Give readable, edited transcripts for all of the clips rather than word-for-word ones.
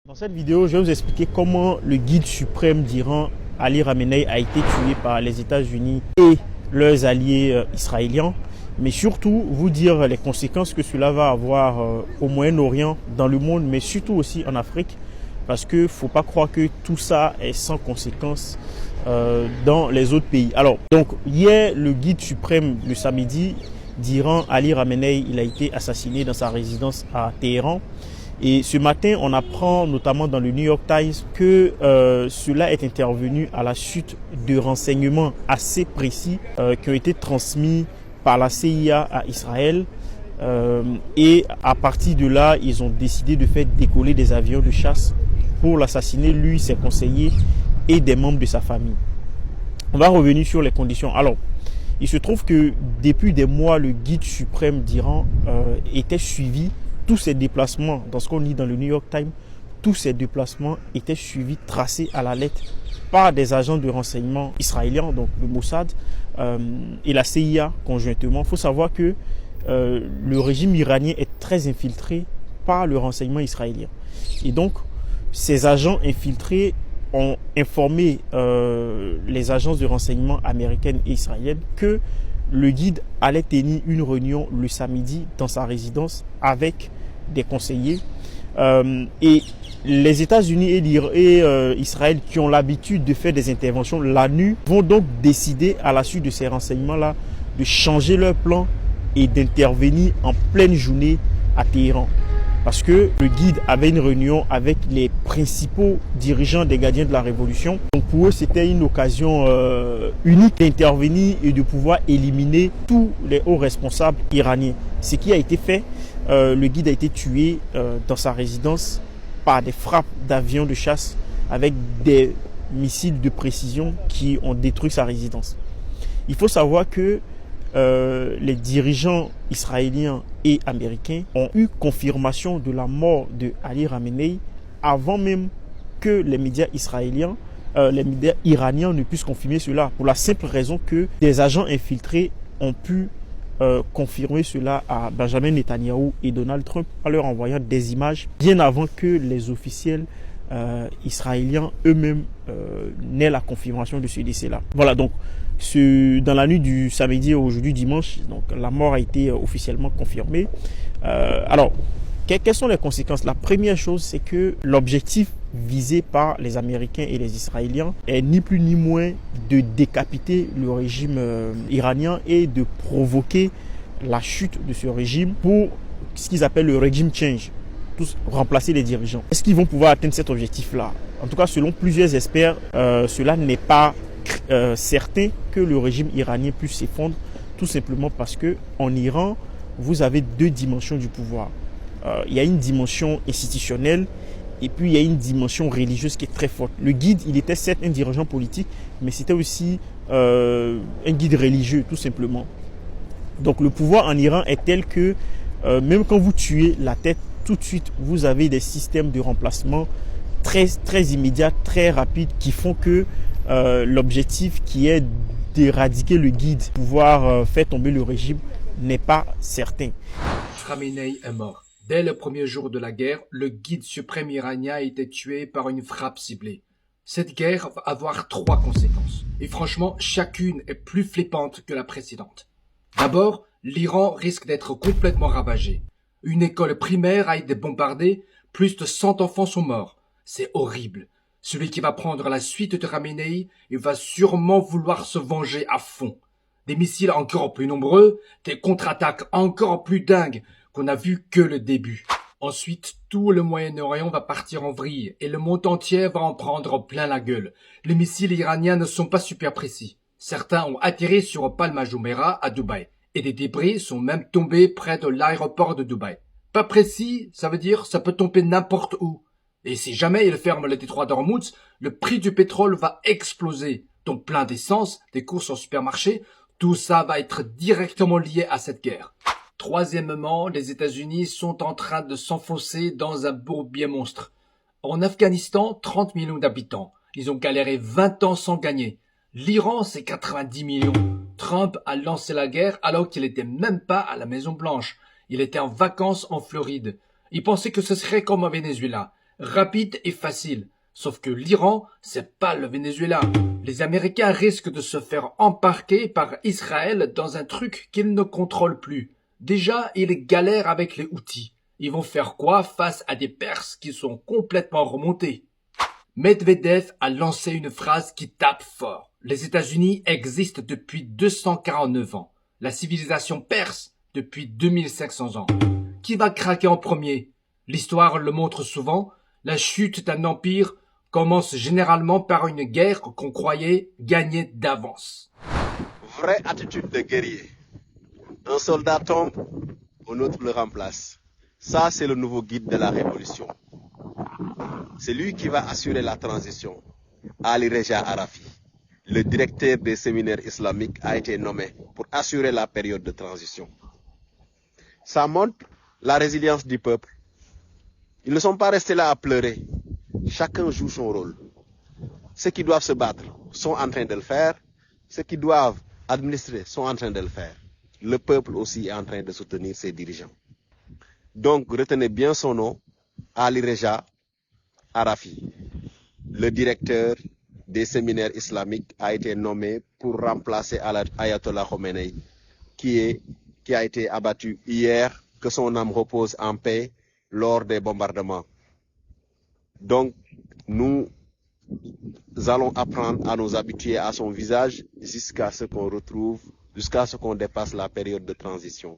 Dans cette vidéo, je vais vous expliquer comment le guide suprême d'Iran, Ali Khamenei, a été tué par les États-Unis et leurs alliés israéliens, mais surtout vous dire les conséquences que cela va avoir au Moyen-Orient, dans le monde, mais surtout aussi en Afrique, parce qu'il ne faut pas croire que tout ça est sans conséquences dans les autres pays. Alors, donc, hier, le guide suprême, le samedi d'Iran, Ali Khamenei, il a été assassiné dans sa résidence à Téhéran. Et ce matin, on apprend notamment dans le New York Times que cela est intervenu à la suite de renseignements assez précis qui ont été transmis par la CIA à Israël. Et à partir de là, ils ont décidé de faire décoller des avions de chasse pour l'assassiner, lui, ses conseillers et des membres de sa famille. On va revenir sur les conditions. Alors, il se trouve que depuis des mois, le guide suprême d'Iran était suivi. Tous ces déplacements, dans ce qu'on lit dans le New York Times, tous ces déplacements étaient suivis, tracés à la lettre par des agents de renseignement israéliens, donc le Mossad et la CIA conjointement. Il faut savoir que le régime iranien est très infiltré par le renseignement israélien. Et donc, ces agents infiltrés ont informé les agences de renseignement américaines et israéliennes que le guide allait tenir une réunion le samedi dans sa résidence avec des conseillers. Et les États-Unis et Israël, qui ont l'habitude de faire des interventions la nuit, vont donc décider à la suite de ces renseignements-là de changer leur plan et d'intervenir en pleine journée à Téhéran. Parce que le guide avait une réunion avec les principaux dirigeants des gardiens de la révolution. Donc pour eux, c'était une occasion unique d'intervenir et de pouvoir éliminer tous les hauts responsables iraniens. Ce qui a été fait, le guide a été tué dans sa résidence par des frappes d'avions de chasse avec des missiles de précision qui ont détruit sa résidence. Il faut savoir que les dirigeants israéliens et américains ont eu confirmation de la mort de Ali Khamenei avant même que les médias israéliens, les médias iraniens ne puissent confirmer cela, pour la simple raison que des agents infiltrés ont pu confirmer cela à Benjamin Netanyahou et Donald Trump en leur envoyant des images bien avant que les officiels israéliens eux-mêmes n'aient la confirmation de ce décès-là. Voilà, donc dans la nuit du samedi au aujourd'hui dimanche, donc la mort a été officiellement confirmée. Alors, quelles sont les conséquences? La première chose, c'est que l'objectif visé par les Américains et les Israéliens est ni plus ni moins de décapiter le régime iranien et de provoquer la chute de ce régime pour ce qu'ils appellent le régime change, tous remplacer les dirigeants. Est-ce qu'ils vont pouvoir atteindre cet objectif-là? En tout cas, selon plusieurs experts, cela n'est pas certain que le régime iranien puisse s'effondrer, tout simplement parce que en Iran, vous avez deux dimensions du pouvoir. Il y a une dimension institutionnelle et puis il y a une dimension religieuse qui est très forte. Le guide, il était certes un dirigeant politique, mais c'était aussi un guide religieux, tout simplement. Donc le pouvoir en Iran est tel que même quand vous tuez la tête, tout de suite, vous avez des systèmes de remplacement très immédiats, très rapides, qui font que l'objectif qui est d'éradiquer le guide, pouvoir faire tomber le régime, n'est pas certain. Khamenei est mort. Dès le premier jour de la guerre, le guide suprême iranien a été tué par une frappe ciblée. Cette guerre va avoir 3 conséquences. Et franchement, chacune est plus flippante que la précédente. D'abord, l'Iran risque d'être complètement ravagé. Une école primaire a été bombardée, plus de 100 enfants sont morts. C'est horrible. Celui qui va prendre la suite de Khamenei, il va sûrement vouloir se venger à fond. Des missiles encore plus nombreux, des contre-attaques encore plus dingues qu'on n'a vu que le début. Ensuite, tout le Moyen-Orient va partir en vrille et le monde entier va en prendre plein la gueule. Les missiles iraniens ne sont pas super précis. Certains ont atterri sur Palma Jumeirah à Dubaï et des débris sont même tombés près de l'aéroport de Dubaï. Pas précis, ça veut dire ça peut tomber n'importe où. Et si jamais ils ferment le détroit d'Ormuz, le prix du pétrole va exploser. Donc plein d'essence, des courses au supermarché, tout ça va être directement lié à cette guerre. Troisièmement, les États-Unis sont en train de s'enfoncer dans un bourbier monstre. En Afghanistan, 30 millions d'habitants. Ils ont galéré 20 ans sans gagner. L'Iran, c'est 90 millions. Trump a lancé la guerre alors qu'il n'était même pas à la Maison Blanche. Il était en vacances en Floride. Il pensait que ce serait comme au Venezuela. rapide et facile. Sauf que l'Iran, c'est pas le Venezuela. Les Américains risquent de se faire embarquer par Israël dans un truc qu'ils ne contrôlent plus. Déjà, ils galèrent avec les Houthis. Ils vont faire quoi face à des Perses qui sont complètement remontés? Medvedev a lancé une phrase qui tape fort. Les États-Unis existent depuis 249 ans. La civilisation perse depuis 2500 ans. Qui va craquer en premier? L'histoire le montre souvent. La chute d'un empire commence généralement par une guerre qu'on croyait gagnée d'avance. Vraie attitude de guerrier. Un soldat tombe, un autre le remplace. Ça, c'est le nouveau guide de la révolution. C'est lui qui va assurer la transition. Ali Reja Arafi, le directeur des séminaires islamiques, a été nommé pour assurer la période de transition. Ça montre la résilience du peuple. Ils ne sont pas restés là à pleurer. Chacun joue son rôle. Ceux qui doivent se battre sont en train de le faire. Ceux qui doivent administrer sont en train de le faire. Le peuple aussi est en train de soutenir ses dirigeants. Donc, retenez bien son nom, Ali Reja Arafi. Le directeur des séminaires islamiques a été nommé pour remplacer Ayatollah Khomeini, qui a été abattu hier, que son âme repose en paix lors des bombardements. Donc, nous allons apprendre à nous habituer à son visage jusqu'à ce qu'on dépasse la période de transition.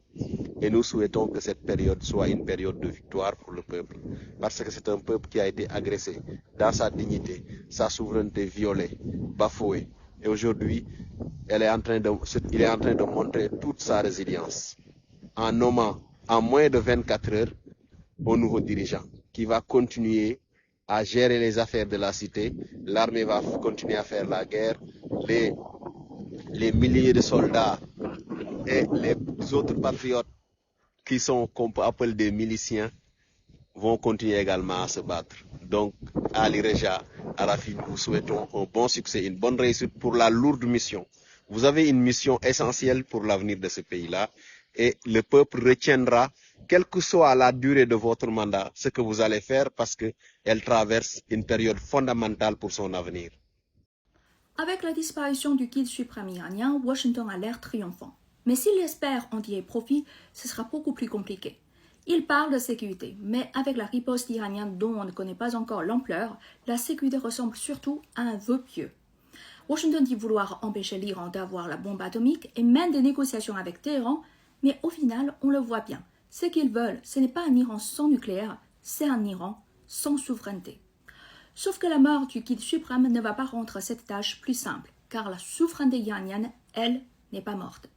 Et nous souhaitons que cette période soit une période de victoire pour le peuple. Parce que c'est un peuple qui a été agressé dans sa dignité, sa souveraineté violée, bafouée. Et aujourd'hui, il est en train de montrer toute sa résilience en nommant en moins de 24 heures un nouveau dirigeant qui va continuer à gérer les affaires de la cité. L'armée va continuer à faire la guerre. Les milliers de soldats et les autres patriotes qu'on peut appeler des miliciens vont continuer également à se battre. Donc, Ali Reja Arafi, nous souhaitons un bon succès, une bonne réussite pour la lourde mission. Vous avez une mission essentielle pour l'avenir de ce pays-là et le peuple retiendra, quelle que soit la durée de votre mandat, ce que vous allez faire parce qu'elle traverse une période fondamentale pour son avenir. Avec la disparition du guide suprême iranien, Washington a l'air triomphant. Mais s'il espère en tirer profit, ce sera beaucoup plus compliqué. Il parle de sécurité, mais avec la riposte iranienne dont on ne connaît pas encore l'ampleur, la sécurité ressemble surtout à un vœu pieux. Washington dit vouloir empêcher l'Iran d'avoir la bombe atomique et mène des négociations avec Téhéran, mais au final, on le voit bien. Ce qu'ils veulent, ce n'est pas un Iran sans nucléaire, c'est un Iran sans souveraineté. Sauf que la mort du guide suprême ne va pas rendre cette tâche plus simple, car la souveraineté iranienne, elle, n'est pas morte.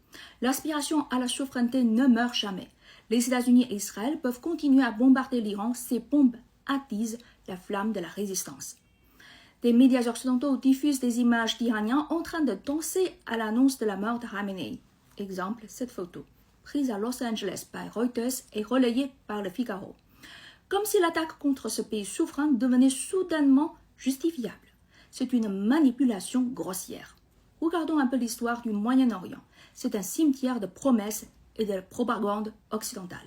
L'aspiration à la souveraineté ne meurt jamais. Les États-Unis et Israël peuvent continuer à bombarder l'Iran, ces bombes attisent la flamme de la résistance. Des médias occidentaux diffusent des images d'Iraniens en train de danser à l'annonce de la mort de Khamenei. Exemple, cette photo, prise à Los Angeles par Reuters et relayée par Le Figaro. Comme si l'attaque contre ce pays souverain devenait soudainement justifiable. C'est une manipulation grossière. Regardons un peu l'histoire du Moyen-Orient. C'est un cimetière de promesses et de propagande occidentale.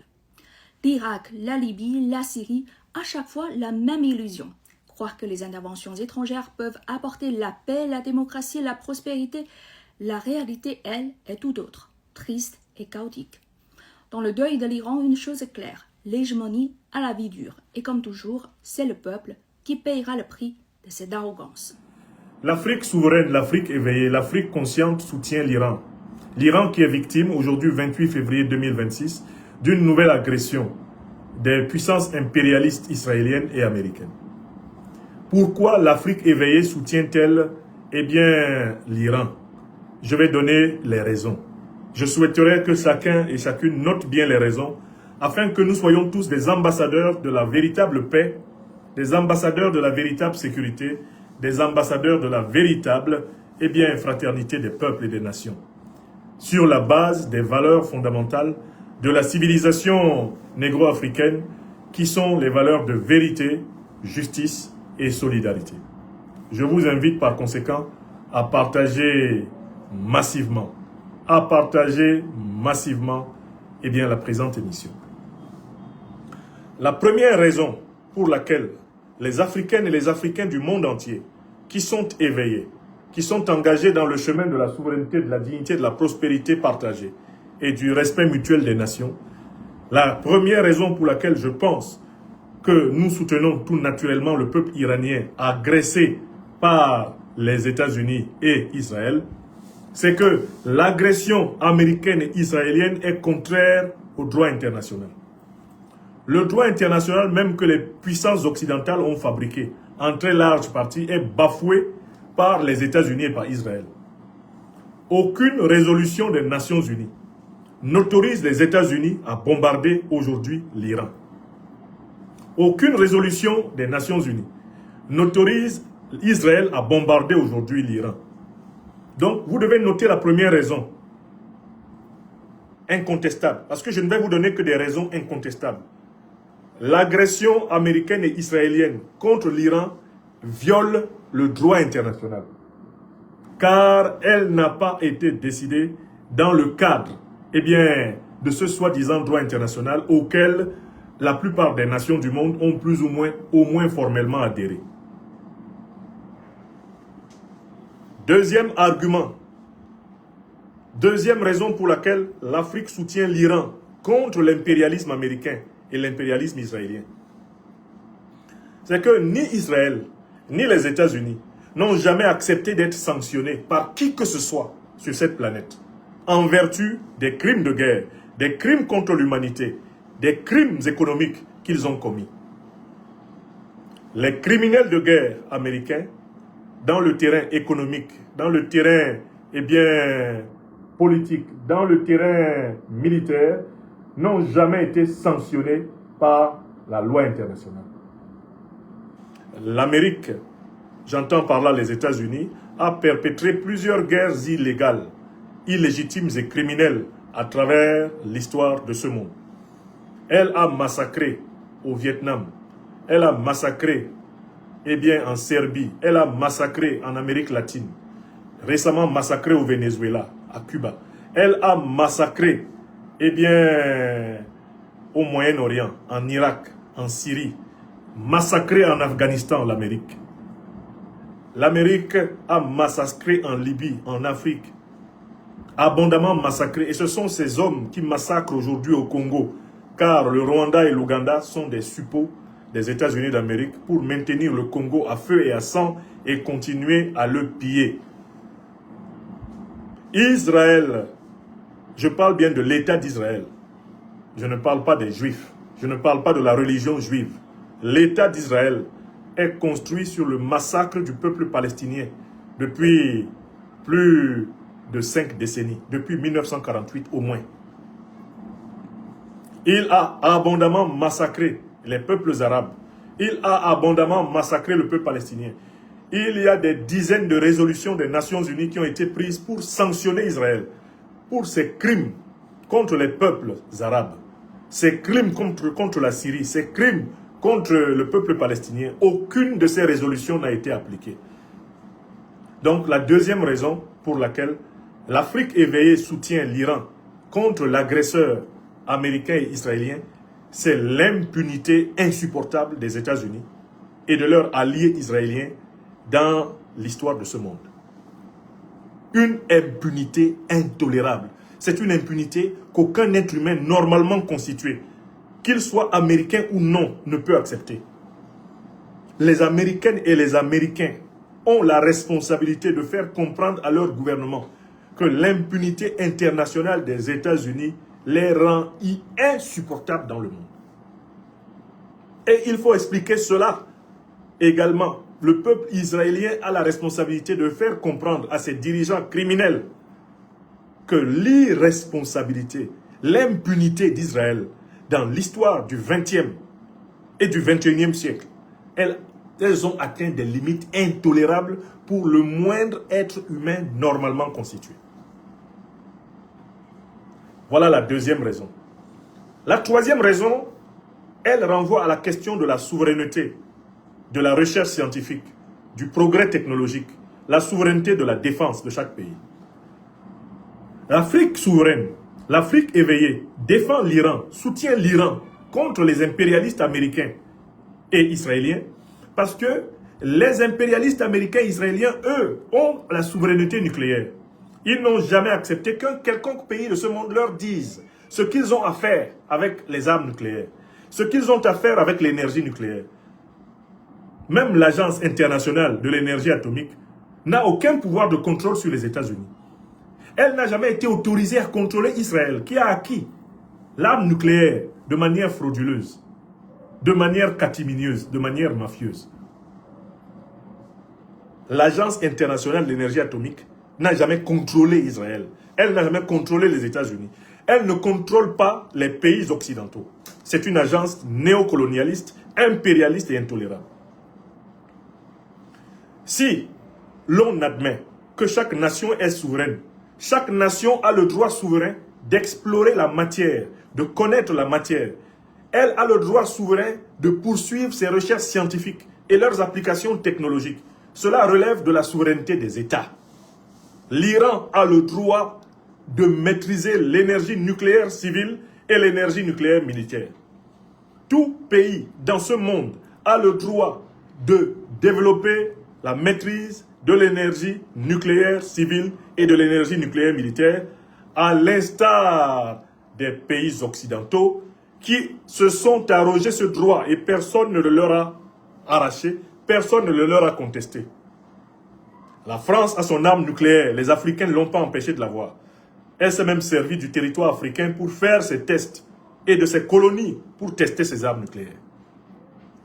L'Irak, la Libye, la Syrie, à chaque fois la même illusion. Croire que les interventions étrangères peuvent apporter la paix, la démocratie, la prospérité. La réalité, elle, est tout autre, triste et chaotique. Dans le deuil de l'Iran, une chose est claire, l'hégémonie à la vie dure. Et comme toujours, c'est le peuple qui payera le prix de cette arrogance. L'Afrique souveraine, l'Afrique éveillée, l'Afrique consciente soutient l'Iran. L'Iran qui est victime, aujourd'hui 28 février 2026, d'une nouvelle agression des puissances impérialistes israéliennes et américaines. Pourquoi l'Afrique éveillée soutient-elle, l'Iran? Je vais donner les raisons. Je souhaiterais que chacun et chacune note bien les raisons, afin que nous soyons tous des ambassadeurs de la véritable paix, des ambassadeurs de la véritable sécurité, des ambassadeurs de la véritable fraternité des peuples et des nations, sur la base des valeurs fondamentales de la civilisation négro-africaine, qui sont les valeurs de vérité, justice et solidarité. Je vous invite par conséquent à partager massivement, la présente émission. La première raison pour laquelle les Africaines et les Africains du monde entier qui sont éveillés, qui sont engagés dans le chemin de la souveraineté, de la dignité, de la prospérité partagée et du respect mutuel des nations, la première raison pour laquelle je pense que nous soutenons tout naturellement le peuple iranien agressé par les États-Unis et Israël, c'est que l'agression américaine et israélienne est contraire au droit international. Le droit international, même que les puissances occidentales ont fabriqué, en très large partie, est bafoué par les États-Unis et par Israël. Aucune résolution des Nations Unies n'autorise les États-Unis à bombarder aujourd'hui l'Iran. Aucune résolution des Nations Unies n'autorise Israël à bombarder aujourd'hui l'Iran. Donc, vous devez noter la première raison, incontestable, parce que je ne vais vous donner que des raisons incontestables. L'agression américaine et israélienne contre l'Iran viole le droit international, car elle n'a pas été décidée dans le cadre de ce soi-disant droit international auquel la plupart des nations du monde ont plus ou moins, au moins formellement adhéré. Deuxième argument, deuxième raison pour laquelle l'Afrique soutient l'Iran contre l'impérialisme américain et l'impérialisme israélien, c'est que ni Israël ni les États-Unis n'ont jamais accepté d'être sanctionnés par qui que ce soit sur cette planète en vertu des crimes de guerre, des crimes contre l'humanité, des crimes économiques qu'ils ont commis. Les criminels de guerre américains, dans le terrain économique, dans le terrain politique, dans le terrain militaire, n'ont jamais été sanctionnés par la loi internationale. L'Amérique, j'entends par là les États-Unis, a perpétré plusieurs guerres illégales, illégitimes et criminelles à travers l'histoire de ce monde. Elle a massacré au Vietnam, elle a massacré en Serbie, elle a massacré en Amérique latine, récemment massacré au Venezuela, à Cuba. Elle a massacré au Moyen-Orient, en Irak, en Syrie, massacré en Afghanistan l'Amérique. L'Amérique a massacré en Libye, en Afrique, abondamment massacré. Et ce sont ces hommes qui massacrent aujourd'hui au Congo, car le Rwanda et l'Ouganda sont des suppôts des États-Unis d'Amérique pour maintenir le Congo à feu et à sang et continuer à le piller. Israël, je parle bien de l'État d'Israël. Je ne parle pas des Juifs. Je ne parle pas de la religion juive. L'État d'Israël est construit sur le massacre du peuple palestinien depuis plus de 5 décennies, depuis 1948 au moins. Il a abondamment massacré les peuples arabes. Il a abondamment massacré le peuple palestinien. Il y a des dizaines de résolutions des Nations Unies qui ont été prises pour sanctionner Israël pour ses crimes contre les peuples arabes, ses crimes contre la Syrie, ses crimes contre le peuple palestinien. Aucune de ces résolutions n'a été appliquée. Donc la deuxième raison pour laquelle l'Afrique éveillée soutient l'Iran contre l'agresseur américain et israélien, c'est l'impunité insupportable des États-Unis et de leurs alliés israéliens dans l'histoire de ce monde. Une impunité intolérable. C'est une impunité qu'aucun être humain normalement constitué, qu'il soit américain ou non, ne peut accepter. Les Américaines et les Américains ont la responsabilité de faire comprendre à leur gouvernement que l'impunité internationale des États-Unis les rend insupportables dans le monde. Et il faut expliquer cela également. Le peuple israélien a la responsabilité de faire comprendre à ses dirigeants criminels que l'irresponsabilité, l'impunité d'Israël dans l'histoire du 20e et du 21e siècle, elles ont atteint des limites intolérables pour le moindre être humain normalement constitué. Voilà la deuxième raison. La troisième raison, elle renvoie à la question de la souveraineté, de la recherche scientifique, du progrès technologique, la souveraineté de la défense de chaque pays. L'Afrique souveraine, l'Afrique éveillée, défend l'Iran, soutient l'Iran contre les impérialistes américains et israéliens, Parce que les impérialistes américains et israéliens, eux, ont la souveraineté nucléaire. Ils n'ont jamais accepté qu'un quelconque pays de ce monde leur dise ce qu'ils ont à faire avec les armes nucléaires, ce qu'ils ont à faire avec l'énergie nucléaire. Même l'Agence internationale de l'énergie atomique n'a aucun pouvoir de contrôle sur les États-Unis. Elle n'a jamais été autorisée à contrôler Israël, qui a acquis l'arme nucléaire de manière frauduleuse, de manière catiminieuse, de manière mafieuse. L'Agence internationale de l'énergie atomique n'a jamais contrôlé Israël. Elle n'a jamais contrôlé les États-Unis. Elle ne contrôle pas les pays occidentaux. C'est une agence néocolonialiste, impérialiste et intolérante. Si l'on admet que chaque nation est souveraine, chaque nation a le droit souverain d'explorer la matière, de connaître la matière. Elle a le droit souverain de poursuivre ses recherches scientifiques et leurs applications technologiques. Cela relève de la souveraineté des États. L'Iran a le droit de maîtriser l'énergie nucléaire civile et l'énergie nucléaire militaire. Tout pays dans ce monde a le droit de développer la maîtrise de l'énergie nucléaire civile et de l'énergie nucléaire militaire, à l'instar des pays occidentaux qui se sont arrogés ce droit et personne ne le leur a arraché, personne ne le leur a contesté. La France a son arme nucléaire, les Africains ne l'ont pas empêché de l'avoir. Elle s'est même servie du territoire africain pour faire ses tests et de ses colonies pour tester ses armes nucléaires.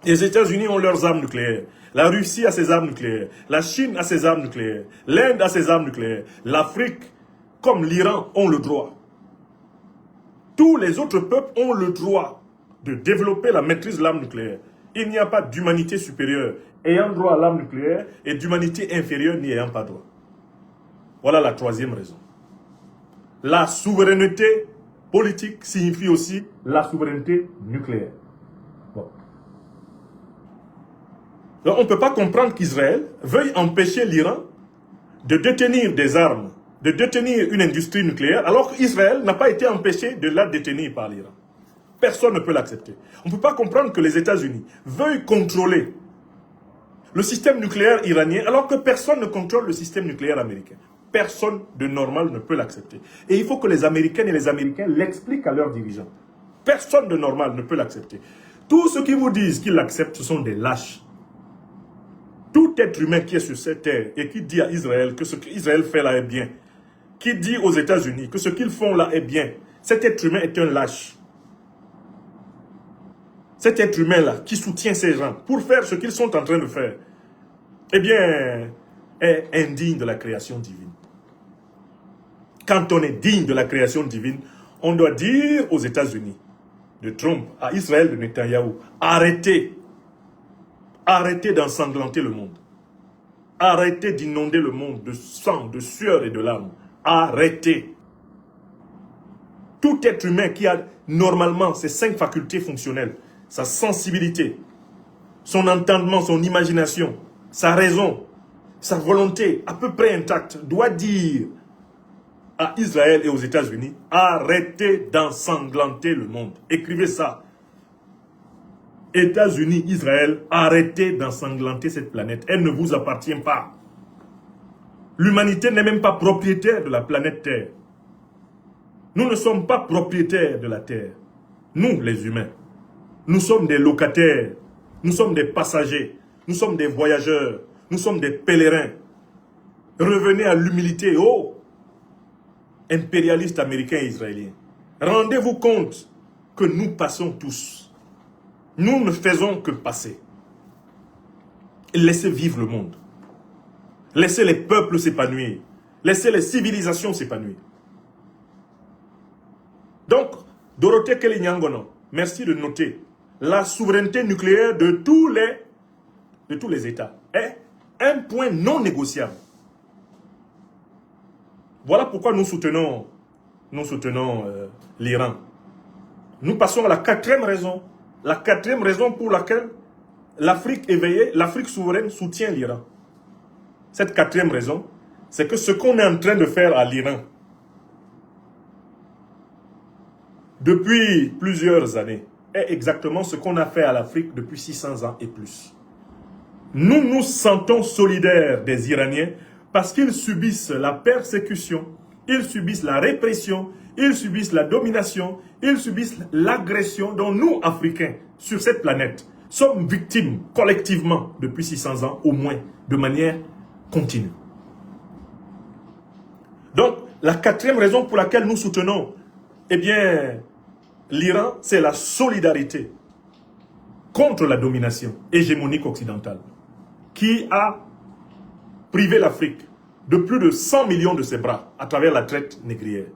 Les États-Unis ont leurs armes nucléaires. La Russie a ses armes nucléaires. La Chine a ses armes nucléaires. L'Inde a ses armes nucléaires. L'Afrique, comme l'Iran, ont le droit. Tous les autres peuples ont le droit de développer la maîtrise de l'arme nucléaire. Il n'y a pas d'humanité supérieure ayant droit à l'arme nucléaire et d'humanité inférieure n'y ayant pas droit. Voilà la troisième raison. La souveraineté politique signifie aussi la souveraineté nucléaire. Bon. Donc on ne peut pas comprendre qu'Israël veuille empêcher l'Iran de détenir des armes, de détenir une industrie nucléaire, alors qu'Israël n'a pas été empêché de la détenir par l'Iran. Personne ne peut l'accepter. On ne peut pas comprendre que les États-Unis veuillent contrôler le système nucléaire iranien, alors que personne ne contrôle le système nucléaire américain. Personne de normal ne peut l'accepter. Et il faut que les Américaines et les Américains l'expliquent à leurs dirigeants. Personne de normal ne peut l'accepter. Tous ceux qui vous disent qu'ils l'acceptent, ce sont des lâches. Tout être humain qui est sur cette terre et qui dit à Israël que ce qu'Israël fait là est bien, qui dit aux États-Unis que ce qu'ils font là est bien, cet être humain est un lâche. Cet être humain-là, qui soutient ces gens pour faire ce qu'ils sont en train de faire, eh bien, est indigne de la création divine. Quand on est digne de la création divine, on doit dire aux États-Unis, de Trump, à Israël de Netanyahou, arrêtez. Arrêtez d'ensanglanter le monde. Arrêtez d'inonder le monde de sang, de sueur et de larmes. Arrêtez. Tout être humain qui a normalement ses 5 facultés fonctionnelles, sa sensibilité, son entendement, son imagination, sa raison, sa volonté à peu près intacte, doit dire à Israël et aux États-Unis, arrêtez d'ensanglanter le monde. Écrivez ça. États-Unis, Israël, arrêtez d'ensanglanter cette planète. Elle ne vous appartient pas. L'humanité n'est même pas propriétaire de la planète Terre. Nous ne sommes pas propriétaires de la Terre. Nous, les humains. Nous sommes des locataires. Nous sommes des passagers. Nous sommes des voyageurs. Nous sommes des pèlerins. Revenez à l'humilité. Oh! Impérialistes américains et israéliens. Rendez-vous compte que nous passons tous. Nous ne faisons que passer. Laissez vivre le monde. Laissez les peuples s'épanouir. Laissez les civilisations s'épanouir. Donc, Dorothée Kelly Nyangono, merci de noter la souveraineté nucléaire de tous les États est un point non négociable. Voilà pourquoi nous soutenons l'Iran. Nous passons à la 4e raison. La 4e raison pour laquelle l'Afrique éveillée, l'Afrique souveraine soutient l'Iran. Cette 4e raison, c'est que ce qu'on est en train de faire à l'Iran depuis plusieurs années est exactement ce qu'on a fait à l'Afrique depuis 600 ans et plus. Nous nous sentons solidaires des Iraniens parce qu'ils subissent la persécution, ils subissent la répression, ils subissent la domination, ils subissent l'agression dont nous, Africains, sur cette planète, sommes victimes collectivement depuis 600 ans, au moins, de manière continue. Donc, la quatrième raison pour laquelle nous soutenons, eh bien, l'Iran, c'est la solidarité contre la domination hégémonique occidentale qui a privé l'Afrique de plus de 100 millions de ses bras à travers la traite négrière.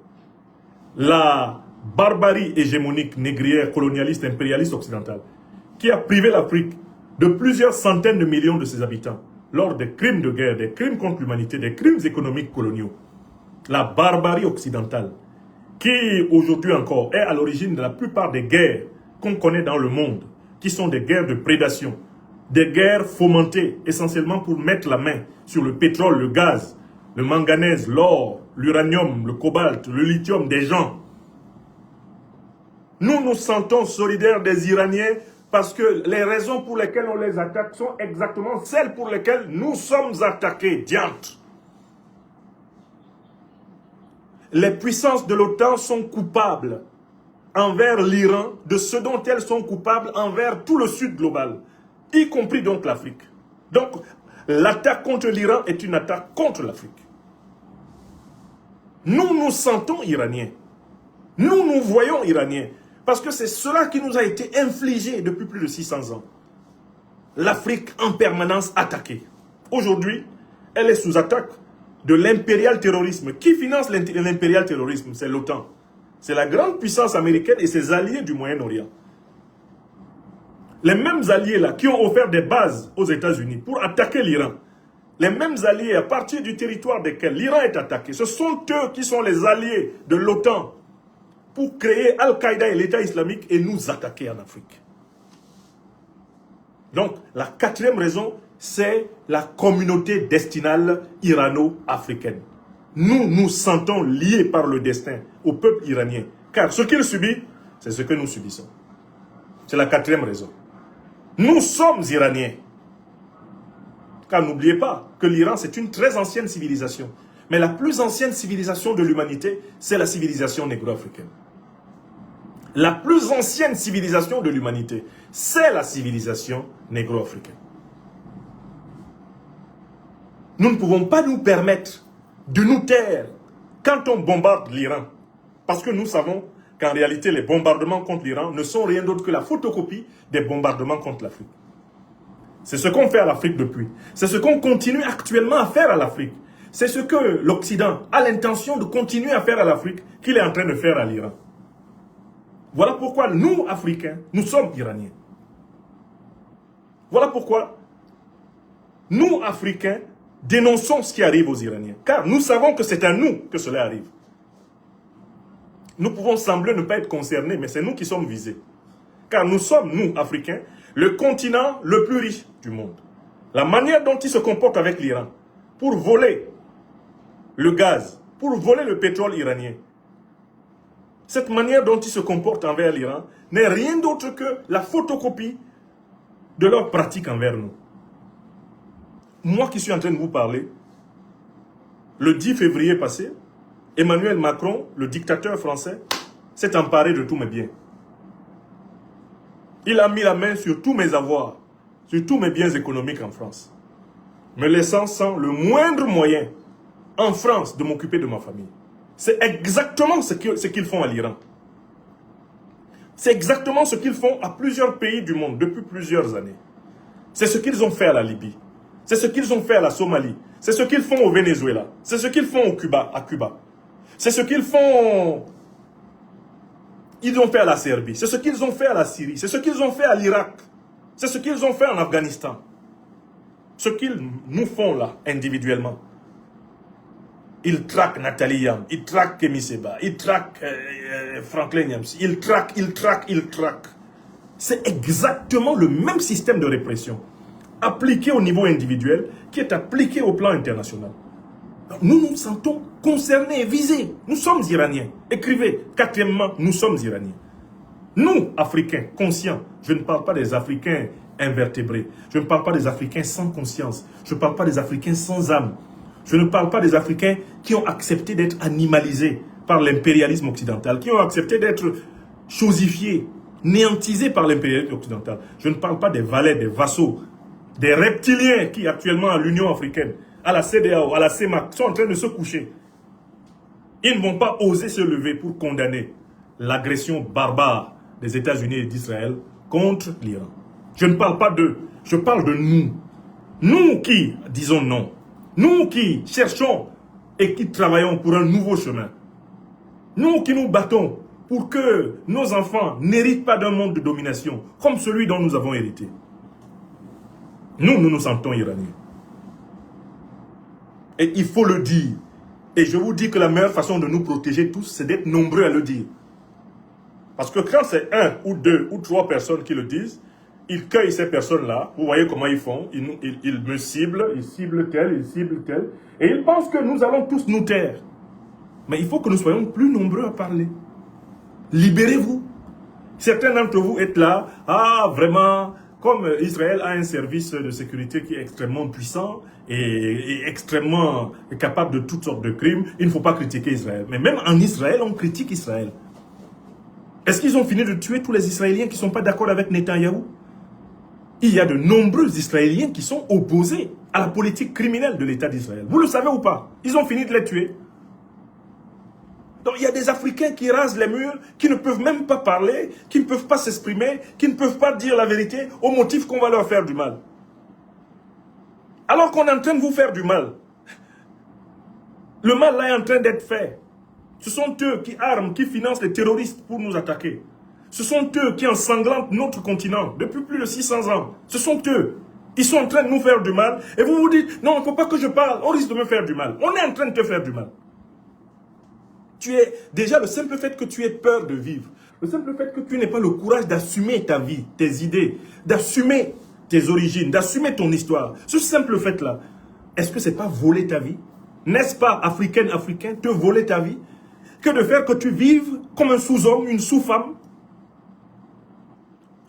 La barbarie hégémonique négrière, colonialiste, impérialiste occidentale qui a privé l'Afrique de plusieurs centaines de millions de ses habitants lors des crimes de guerre, des crimes contre l'humanité, des crimes économiques coloniaux. La barbarie occidentale qui aujourd'hui encore est à l'origine de la plupart des guerres qu'on connaît dans le monde, qui sont des guerres de prédation, des guerres fomentées essentiellement pour mettre la main sur le pétrole, le gaz, le manganèse, l'or, l'uranium, le cobalt, le lithium des gens. Nous nous sentons solidaires des Iraniens parce que les raisons pour lesquelles on les attaque sont exactement celles pour lesquelles nous sommes attaqués, diantre. Les puissances de l'OTAN sont coupables envers l'Iran de ce dont elles sont coupables envers tout le Sud global, y compris donc l'Afrique. Donc, l'attaque contre l'Iran est une attaque contre l'Afrique. Nous nous sentons iraniens. Nous nous voyons iraniens. Parce que c'est cela qui nous a été infligé depuis plus de 600 ans. L'Afrique en permanence attaquée. Aujourd'hui, elle est sous attaque de l'impérial terrorisme. Qui finance l'impérial terrorisme? C'est l'OTAN. C'est la grande puissance américaine et ses alliés du Moyen-Orient. Les mêmes alliés là qui ont offert des bases aux États-Unis pour attaquer l'Iran. Les mêmes alliés à partir du territoire desquels l'Iran est attaqué. Ce sont eux qui sont les alliés de l'OTAN pour créer Al-Qaïda et l'État islamique et nous attaquer en Afrique. Donc, la quatrième raison, c'est la communauté destinale irano-africaine. Nous nous sentons liés par le destin au peuple iranien. Car ce qu'il subit, c'est ce que nous subissons. C'est la quatrième raison. Nous sommes iraniens. Car n'oubliez pas que l'Iran, c'est une très ancienne civilisation. Mais la plus ancienne civilisation de l'humanité, c'est la civilisation négro-africaine. La plus ancienne civilisation de l'humanité, c'est la civilisation négro-africaine. Nous ne pouvons pas nous permettre de nous taire quand on bombarde l'Iran. Parce que nous savons qu'en réalité, les bombardements contre l'Iran ne sont rien d'autre que la photocopie des bombardements contre l'Afrique. C'est ce qu'on fait à l'Afrique depuis. C'est ce qu'on continue actuellement à faire à l'Afrique. C'est ce que l'Occident a l'intention de continuer à faire à l'Afrique qu'il est en train de faire à l'Iran. Voilà pourquoi nous, Africains, nous sommes Iraniens. Voilà pourquoi nous, Africains, dénonçons ce qui arrive aux Iraniens. Car nous savons que c'est à nous que cela arrive. Nous pouvons sembler ne pas être concernés, mais c'est nous qui sommes visés. Car nous sommes, nous, Africains, le continent le plus riche du monde. La manière dont ils se comportent avec l'Iran, pour voler le gaz, pour voler le pétrole iranien, cette manière dont ils se comportent envers l'Iran n'est rien d'autre que la photocopie de leur pratique envers nous. Moi qui suis en train de vous parler, le 10 février passé, Emmanuel Macron, le dictateur français, s'est emparé de tous mes biens. Il a mis la main sur tous mes avoirs, sur tous mes biens économiques en France, me laissant sans le moindre moyen en France de m'occuper de ma famille. C'est exactement ce qu'ils font à l'Iran. C'est exactement ce qu'ils font à plusieurs pays du monde depuis plusieurs années. C'est ce qu'ils ont fait à la Libye. C'est ce qu'ils ont fait à la Somalie. C'est ce qu'ils font au Venezuela. C'est ce qu'ils font à Cuba. C'est ce qu'ils font... Ils ont fait à la Serbie. C'est ce qu'ils ont fait à la Syrie. C'est ce qu'ils ont fait à l'Irak. C'est ce qu'ils ont fait en Afghanistan. Ce qu'ils nous font là, individuellement. Ils traquent Nathalie Yam, ils traquent Kemi Seba, ils traquent Franklin Yamsi, ils traquent. C'est exactement le même système de répression appliqué au niveau individuel qui est appliqué au plan international. Donc, nous nous sentons concernés et visés. Nous sommes Iraniens. Écrivez, quatrièmement, nous sommes Iraniens. Nous, Africains, conscients, je ne parle pas des Africains invertébrés. Je ne parle pas des Africains sans conscience. Je ne parle pas des Africains sans âme. Je ne parle pas des Africains qui ont accepté d'être animalisés par l'impérialisme occidental, qui ont accepté d'être chosifiés, néantisés par l'impérialisme occidental. Je ne parle pas des valets, des vassaux, des reptiliens qui actuellement à l'Union africaine, à la CEDEAO, à la CEMAC, sont en train de se coucher. Ils ne vont pas oser se lever pour condamner l'agression barbare des États-Unis et d'Israël contre l'Iran. Je ne parle pas d'eux, je parle de nous. Nous qui disons non. Nous qui cherchons et qui travaillons pour un nouveau chemin. Nous qui nous battons pour que nos enfants n'héritent pas d'un monde de domination comme celui dont nous avons hérité. Nous nous sentons iraniens. Et il faut le dire. Et je vous dis que la meilleure façon de nous protéger tous, c'est d'être nombreux à le dire. Parce que quand c'est 1 ou 2 ou 3 personnes qui le disent, ils cueillent ces personnes-là, vous voyez comment ils font, ils me ciblent, ils ciblent tel, et ils pensent que nous allons tous nous taire. Mais il faut que nous soyons plus nombreux à parler. Libérez-vous. Certains d'entre vous êtes là, vraiment, comme Israël a un service de sécurité qui est extrêmement puissant et extrêmement capable de toutes sortes de crimes, il ne faut pas critiquer Israël. Mais même en Israël, on critique Israël. Est-ce qu'ils ont fini de tuer tous les Israéliens qui ne sont pas d'accord avec Netanyahou? Il y a de nombreux Israéliens qui sont opposés à la politique criminelle de l'État d'Israël. Vous le savez ou pas? Ils ont fini de les tuer. Donc il y a des Africains qui rasent les murs, qui ne peuvent même pas parler, qui ne peuvent pas s'exprimer, qui ne peuvent pas dire la vérité au motif qu'on va leur faire du mal. Alors qu'on est en train de vous faire du mal. Le mal là est en train d'être fait. Ce sont eux qui arment, qui financent les terroristes pour nous attaquer. Ce sont eux qui ensanglantent notre continent depuis plus de 600 ans. Ce sont eux. Ils sont en train de nous faire du mal. Et vous vous dites, non, il ne faut pas que je parle. On risque de me faire du mal. On est en train de te faire du mal. Déjà, le simple fait que tu aies peur de vivre, le simple fait que tu n'aies pas le courage d'assumer ta vie, tes idées, d'assumer tes origines, d'assumer ton histoire, ce simple fait-là, est-ce que ce n'est pas voler ta vie? N'est-ce pas, africain, te voler ta vie? Que de faire que tu vives comme un sous-homme, une sous-femme?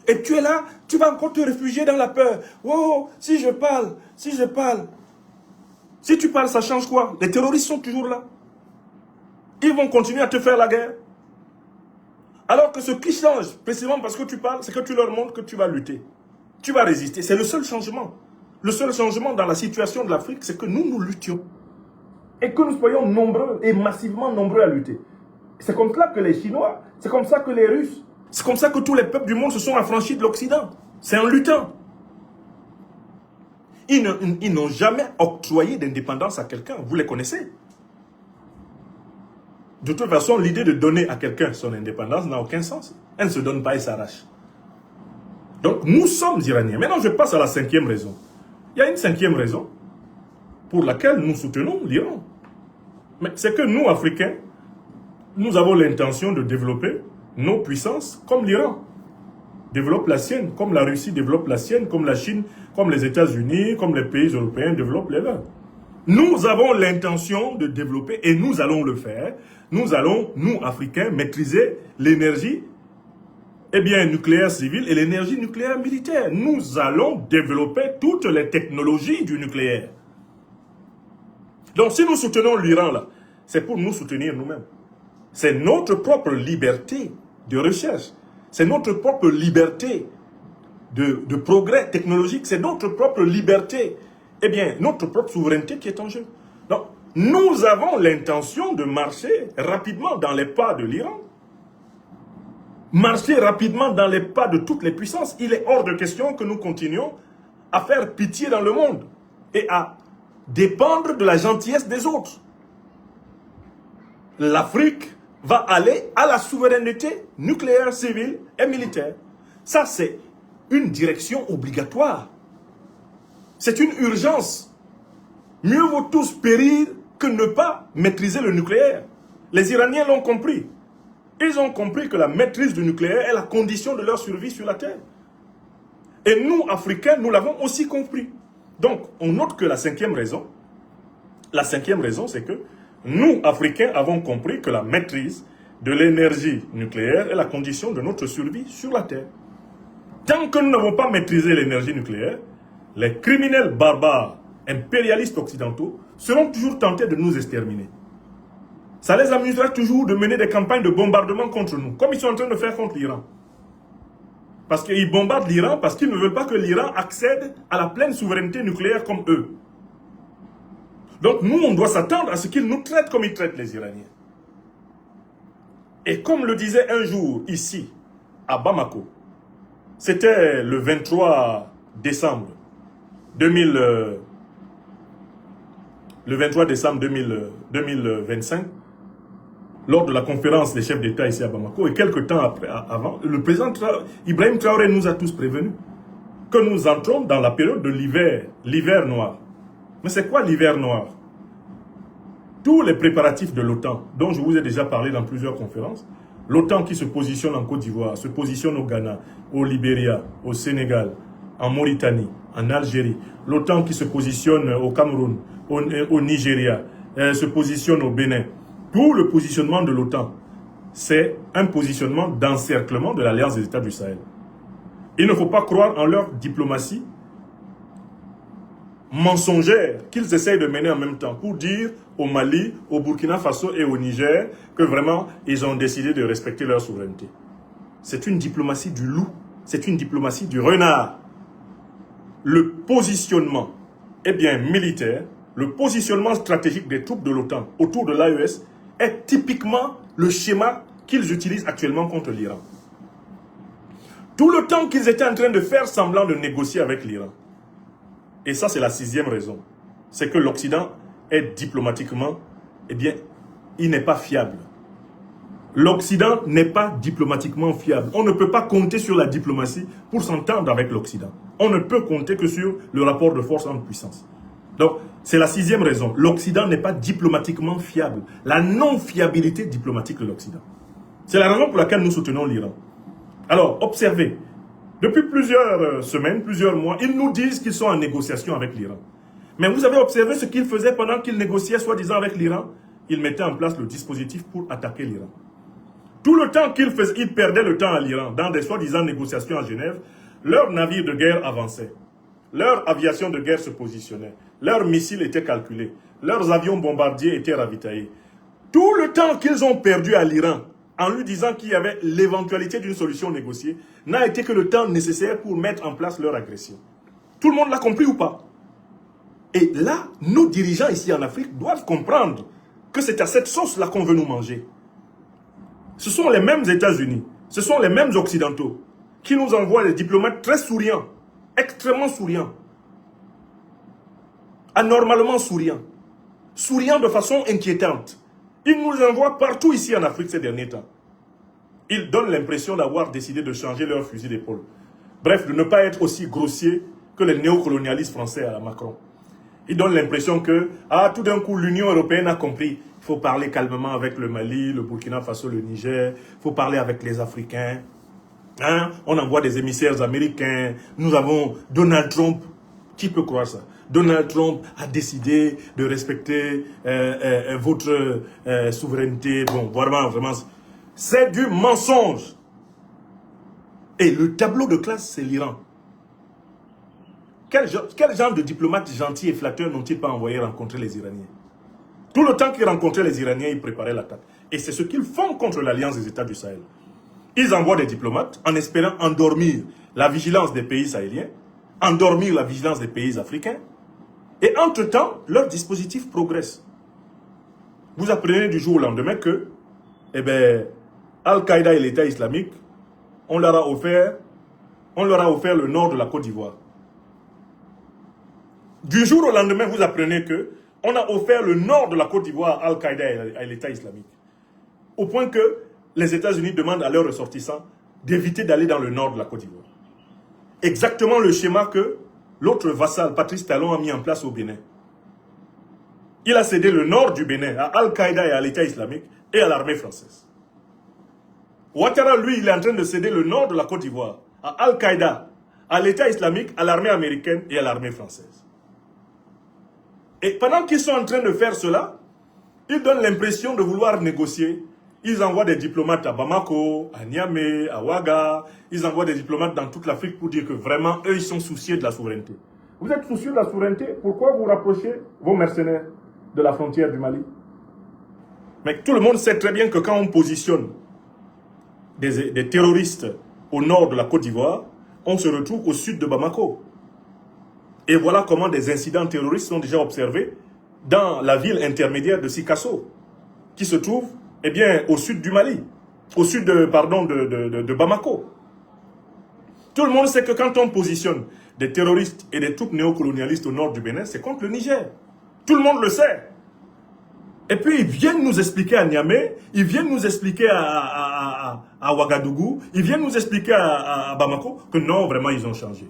Et tu es là, tu vas encore te réfugier dans la peur. Oh, si je parle. Si tu parles, ça change quoi? Les terroristes sont toujours là. Ils vont continuer à te faire la guerre. Alors que ce qui change, précisément parce que tu parles, c'est que tu leur montres que tu vas lutter. Tu vas résister. C'est le seul changement. Le seul changement dans la situation de l'Afrique, c'est que nous luttions. Et que nous soyons nombreux et massivement nombreux à lutter. C'est comme ça que les Chinois, c'est comme ça que les Russes, c'est comme ça que tous les peuples du monde se sont affranchis de l'Occident. C'est en luttant. Ils n'ont jamais octroyé d'indépendance à quelqu'un. Vous les connaissez. De toute façon, l'idée de donner à quelqu'un son indépendance n'a aucun sens. Elle ne se donne pas et s'arrache. Donc, nous sommes Iraniens. Maintenant, je passe à la 5e raison. Il y a une 5e raison pour laquelle nous soutenons l'Iran. Mais c'est que nous, Africains, nous avons l'intention de développer nos puissances comme l'Iran développe la sienne, comme la Russie développe la sienne, comme la Chine, comme les États-Unis, comme les pays européens développent les leurs. Nous avons l'intention de développer, et nous allons le faire, nous allons, nous, Africains, maîtriser l'énergie nucléaire civile et l'énergie nucléaire militaire. Nous allons développer toutes les technologies du nucléaire. Donc si nous soutenons l'Iran, là, c'est pour nous soutenir nous-mêmes. C'est notre propre liberté de recherche. C'est notre propre liberté de progrès technologique. C'est notre propre liberté, notre propre souveraineté qui est en jeu. Donc, nous avons l'intention de marcher rapidement dans les pas de l'Iran. Marcher rapidement dans les pas de toutes les puissances. Il est hors de question que nous continuions à faire pitié dans le monde et à dépendre de la gentillesse des autres. L'Afrique va aller à la souveraineté nucléaire, civile et militaire. Ça, c'est une direction obligatoire. C'est une urgence. Mieux vaut tous périr que ne pas maîtriser le nucléaire. Les Iraniens l'ont compris. Ils ont compris que la maîtrise du nucléaire est la condition de leur survie sur la Terre. Et nous, Africains, nous l'avons aussi compris. Donc, on note que la 5e raison, c'est que nous, Africains, avons compris que la maîtrise de l'énergie nucléaire est la condition de notre survie sur la Terre. Tant que nous n'avons pas maîtrisé l'énergie nucléaire, les criminels barbares, impérialistes occidentaux, seront toujours tentés de nous exterminer. Ça les amusera toujours de mener des campagnes de bombardement contre nous, comme ils sont en train de faire contre l'Iran. Parce qu'ils bombardent l'Iran parce qu'ils ne veulent pas que l'Iran accède à la pleine souveraineté nucléaire comme eux. Donc nous, on doit s'attendre à ce qu'ils nous traitent comme ils traitent les Iraniens. Et comme le disait un jour ici, à Bamako, c'était le 23 décembre 2025, lors de la conférence des chefs d'État ici à Bamako, et quelques temps avant, le président Ibrahim Traoré nous a tous prévenus que nous entrons dans la période de l'hiver noir. Mais c'est quoi l'hiver noir? Tous les préparatifs de l'OTAN, dont je vous ai déjà parlé dans plusieurs conférences, l'OTAN qui se positionne en Côte d'Ivoire, se positionne au Ghana, au Libéria, au Sénégal, en Mauritanie, en Algérie, l'OTAN qui se positionne au Cameroun, au Nigeria, se positionne au Bénin. Tout le positionnement de l'OTAN, c'est un positionnement d'encerclement de l'Alliance des États du Sahel. Il ne faut pas croire en leur diplomatie mensongère qu'ils essayent de mener en même temps pour dire au Mali, au Burkina Faso et au Niger que vraiment ils ont décidé de respecter leur souveraineté. C'est une diplomatie du loup, c'est une diplomatie du renard. Le positionnement militaire, le positionnement stratégique des troupes de l'OTAN autour de l'AES est typiquement le schéma qu'ils utilisent actuellement contre l'Iran. Tout le temps qu'ils étaient en train de faire semblant de négocier avec l'Iran. Et ça, c'est la 6e raison. C'est que l'Occident est diplomatiquement, il n'est pas fiable. L'Occident n'est pas diplomatiquement fiable. On ne peut pas compter sur la diplomatie pour s'entendre avec l'Occident. On ne peut compter que sur le rapport de force entre puissances. Donc, c'est la 6e raison. L'Occident n'est pas diplomatiquement fiable. La non-fiabilité diplomatique de l'Occident. C'est la raison pour laquelle nous soutenons l'Iran. Alors, observez. Depuis plusieurs semaines, plusieurs mois, ils nous disent qu'ils sont en négociation avec l'Iran. Mais vous avez observé ce qu'ils faisaient pendant qu'ils négociaient soi-disant avec l'Iran? Ils mettaient en place le dispositif pour attaquer l'Iran. Tout le temps qu'ils perdaient le temps à l'Iran, dans des soi-disant négociations à Genève, leurs navires de guerre avançaient. Leur aviation de guerre se positionnait. Leurs missiles étaient calculés. Leurs avions bombardiers étaient ravitaillés. Tout le temps qu'ils ont perdu à l'Iran, en lui disant qu'il y avait l'éventualité d'une solution négociée, n'a été que le temps nécessaire pour mettre en place leur agression. Tout le monde l'a compris ou pas? Et là, nos dirigeants ici en Afrique doivent comprendre que c'est à cette sauce-là qu'on veut nous manger. Ce sont les mêmes États-Unis, ce sont les mêmes Occidentaux qui nous envoient des diplomates très souriants, extrêmement souriants, anormalement souriants, souriants de façon inquiétante. Ils nous envoient partout ici en Afrique ces derniers temps. Ils donnent l'impression d'avoir décidé de changer leur fusil d'épaule. Bref, de ne pas être aussi grossiers que les néocolonialistes français à la Macron. Ils donnent l'impression que, tout d'un coup, l'Union européenne a compris. Il faut parler calmement avec le Mali, le Burkina Faso, le Niger. Il faut parler avec les Africains. On envoie des émissaires américains. Nous avons Donald Trump. Qui peut croire ça? Donald Trump a décidé de respecter votre souveraineté. Bon, vraiment, c'est du mensonge. Et le tableau de classe, c'est l'Iran. Quel genre de diplomates gentils et flatteurs n'ont-ils pas envoyé rencontrer les Iraniens? Tout le temps qu'ils rencontraient les Iraniens, ils préparaient l'attaque. Et c'est ce qu'ils font contre l'Alliance des États du Sahel. Ils envoient des diplomates en espérant endormir la vigilance des pays sahéliens, endormir la vigilance des pays africains. Et entre-temps, leur dispositif progresse. Vous apprenez du jour au lendemain que Al-Qaïda et l'État islamique, on leur a offert le nord de la Côte d'Ivoire. Du jour au lendemain, vous apprenez que on a offert le nord de la Côte d'Ivoire à Al-Qaïda et à l'État islamique. Au point que les États-Unis demandent à leurs ressortissants d'éviter d'aller dans le nord de la Côte d'Ivoire. Exactement le schéma que l'autre vassal, Patrice Talon, a mis en place au Bénin. Il a cédé le nord du Bénin à Al-Qaïda et à l'État islamique et à l'armée française. Ouattara, lui, il est en train de céder le nord de la Côte d'Ivoire à Al-Qaïda, à l'État islamique, à l'armée américaine et à l'armée française. Et pendant qu'ils sont en train de faire cela, ils donnent l'impression de vouloir négocier. Ils envoient des diplomates à Bamako, à Niamey, à Ouaga. Ils envoient des diplomates dans toute l'Afrique pour dire que vraiment, eux, ils sont soucieux de la souveraineté. Vous êtes soucieux de la souveraineté, pourquoi vous rapprochez vos mercenaires de la frontière du Mali? Mais tout le monde sait très bien que quand on positionne des terroristes au nord de la Côte d'Ivoire, on se retrouve au sud de Bamako. Et voilà comment des incidents terroristes sont déjà observés dans la ville intermédiaire de Sikasso, qui se trouve eh bien, au sud du Mali, au sud de Bamako. Tout le monde sait que quand on positionne des terroristes et des troupes néocolonialistes au nord du Bénin, c'est contre le Niger. Tout le monde le sait. Et puis ils viennent nous expliquer à Niamey, ils viennent nous expliquer à Ouagadougou, ils viennent nous expliquer à Bamako que non, vraiment ils ont changé.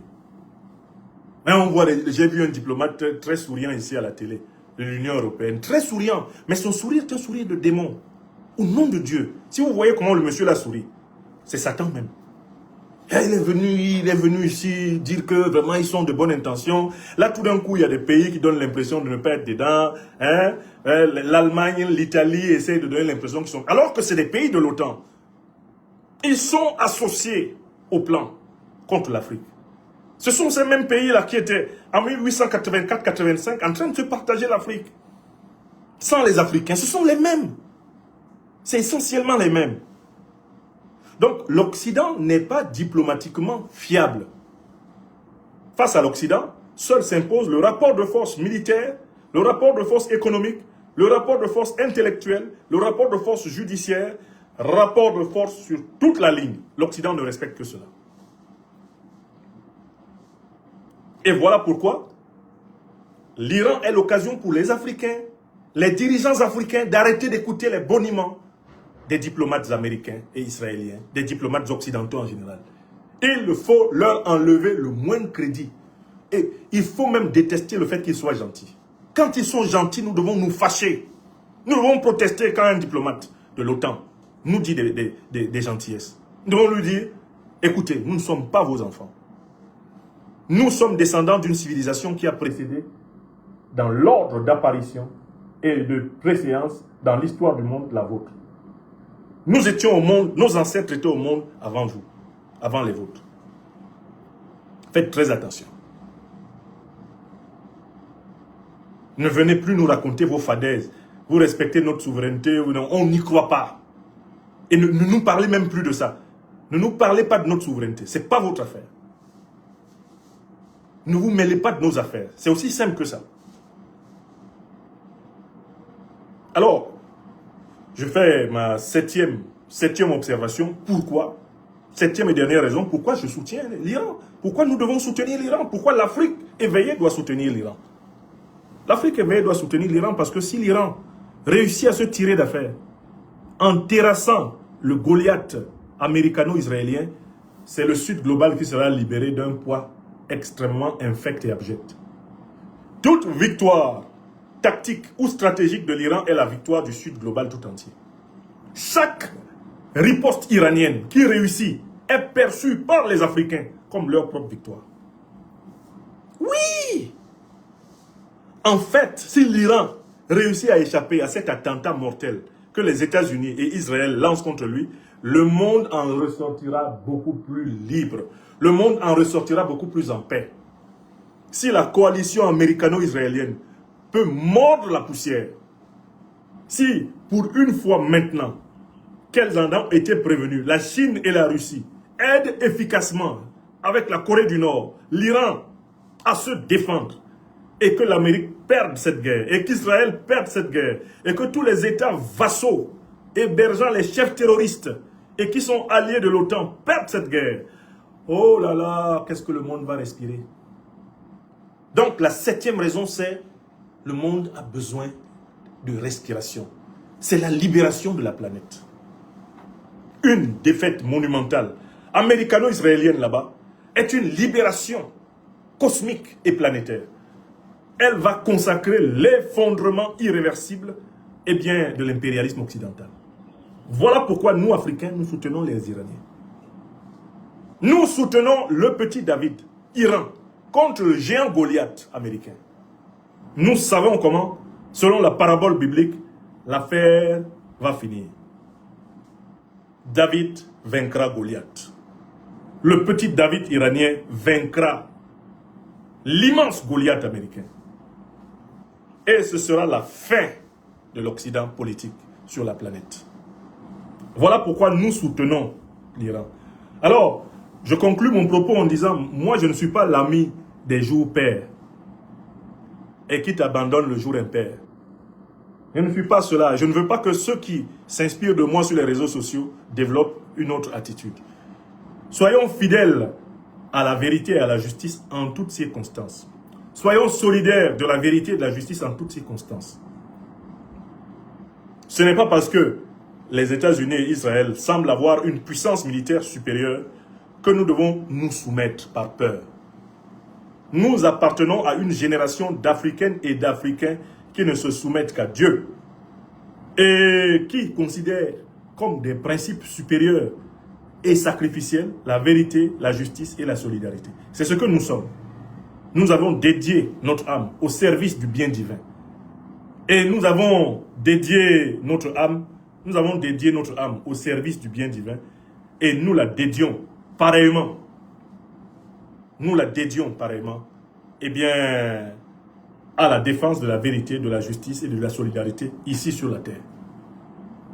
Mais on voit, j'ai vu un diplomate très souriant ici à la télé, de l'Union européenne, très souriant, mais son sourire est un sourire de démon. Au nom de Dieu, si vous voyez comment le monsieur l'a souri, c'est Satan même. Et il est venu ici dire que vraiment ils sont de bonnes intentions. Là tout d'un coup il y a des pays qui donnent l'impression de ne pas être dedans. Hein? L'Allemagne, l'Italie essayent de donner l'impression qu'ils sont... Alors que c'est des pays de l'OTAN. Ils sont associés au plan contre l'Afrique. Ce sont ces mêmes pays-là qui étaient en 1884-85 en train de se partager l'Afrique. Sans les Africains, ce sont les mêmes. C'est essentiellement les mêmes. Donc l'Occident n'est pas diplomatiquement fiable. Face à l'Occident, seul s'impose le rapport de force militaire, le rapport de force économique, le rapport de force intellectuelle, le rapport de force judiciaire, rapport de force sur toute la ligne. L'Occident ne respecte que cela. Et voilà pourquoi l'Iran est l'occasion pour les Africains, les dirigeants africains d'arrêter d'écouter les boniments des diplomates américains et israéliens, des diplomates occidentaux en général. Il faut leur enlever le moindre crédit. Et il faut même détester le fait qu'ils soient gentils. Quand ils sont gentils, nous devons nous fâcher. Nous devons protester quand un diplomate de l'OTAN nous dit des gentillesses. Nous devons lui dire, écoutez, nous ne sommes pas vos enfants. Nous sommes descendants d'une civilisation qui a précédé dans l'ordre d'apparition et de préséance dans l'histoire du monde, la vôtre. Nous étions au monde, nos ancêtres étaient au monde avant vous, avant les vôtres. Faites très attention. Ne venez plus nous raconter vos fadaises. Vous respectez notre souveraineté, on n'y croit pas. Et ne nous parlez même plus de ça. Ne nous parlez pas de notre souveraineté. Ce n'est pas votre affaire. Ne vous mêlez pas de nos affaires. C'est aussi simple que ça. Alors, je fais ma septième observation. Pourquoi? Septième et dernière raison, pourquoi je soutiens l'Iran. Pourquoi nous devons soutenir l'Iran? Pourquoi l'Afrique éveillée doit soutenir l'Iran? L'Afrique éveillée doit soutenir l'Iran parce que si l'Iran réussit à se tirer d'affaire en terrassant le Goliath américano-israélien, c'est le Sud global qui sera libéré d'un poids extrêmement infect et abject. Toute victoire tactique ou stratégique de l'Iran est la victoire du Sud global tout entier. Chaque riposte iranienne qui réussit est perçue par les Africains comme leur propre victoire. Oui! En fait, si l'Iran réussit à échapper à cet attentat mortel que les États-Unis et Israël lancent contre lui, le monde en ressortira beaucoup plus libre. Le monde en ressortira beaucoup plus en paix. Si la coalition américano-israélienne peut mordre la poussière, si pour une fois maintenant qu'elles en ont été prévenues, la Chine et la Russie aident efficacement avec la Corée du Nord, l'Iran à se défendre, et que l'Amérique perde cette guerre, et qu'Israël perde cette guerre, et que tous les États vassaux hébergeant les chefs terroristes et qui sont alliés de l'OTAN perdent cette guerre, oh là là, qu'est-ce que le monde va respirer? Donc la septième raison, c'est le monde a besoin de respiration. C'est la libération de la planète. Une défaite monumentale américano-israélienne là-bas est une libération cosmique et planétaire. Elle va consacrer l'effondrement irréversible de l'impérialisme occidental. Voilà pourquoi nous, Africains, nous soutenons les Iraniens. Nous soutenons le petit David, Iran, contre le géant Goliath américain. Nous savons comment, selon la parabole biblique, l'affaire va finir. David vaincra Goliath. Le petit David iranien vaincra l'immense Goliath américain. Et ce sera la fin de l'Occident politique sur la planète. Voilà pourquoi nous soutenons l'Iran. Alors, je conclus mon propos en disant, moi je ne suis pas l'ami des jours pairs et qui t'abandonne le jour impair. Je ne suis pas cela. Je ne veux pas que ceux qui s'inspirent de moi sur les réseaux sociaux développent une autre attitude. Soyons fidèles à la vérité et à la justice en toutes circonstances. Soyons solidaires de la vérité et de la justice en toutes circonstances. Ce n'est pas parce que les États-Unis et Israël semblent avoir une puissance militaire supérieure que nous devons nous soumettre par peur. Nous appartenons à une génération d'Africaines et d'Africains qui ne se soumettent qu'à Dieu et qui considèrent comme des principes supérieurs et sacrificiels la vérité, la justice et la solidarité. C'est ce que nous sommes. Nous avons dédié notre âme au service du bien divin. Et nous avons dédié notre âme au service du bien divin et nous la dédions pareillement. Eh bien, à la défense de la vérité, de la justice et de la solidarité ici sur la terre.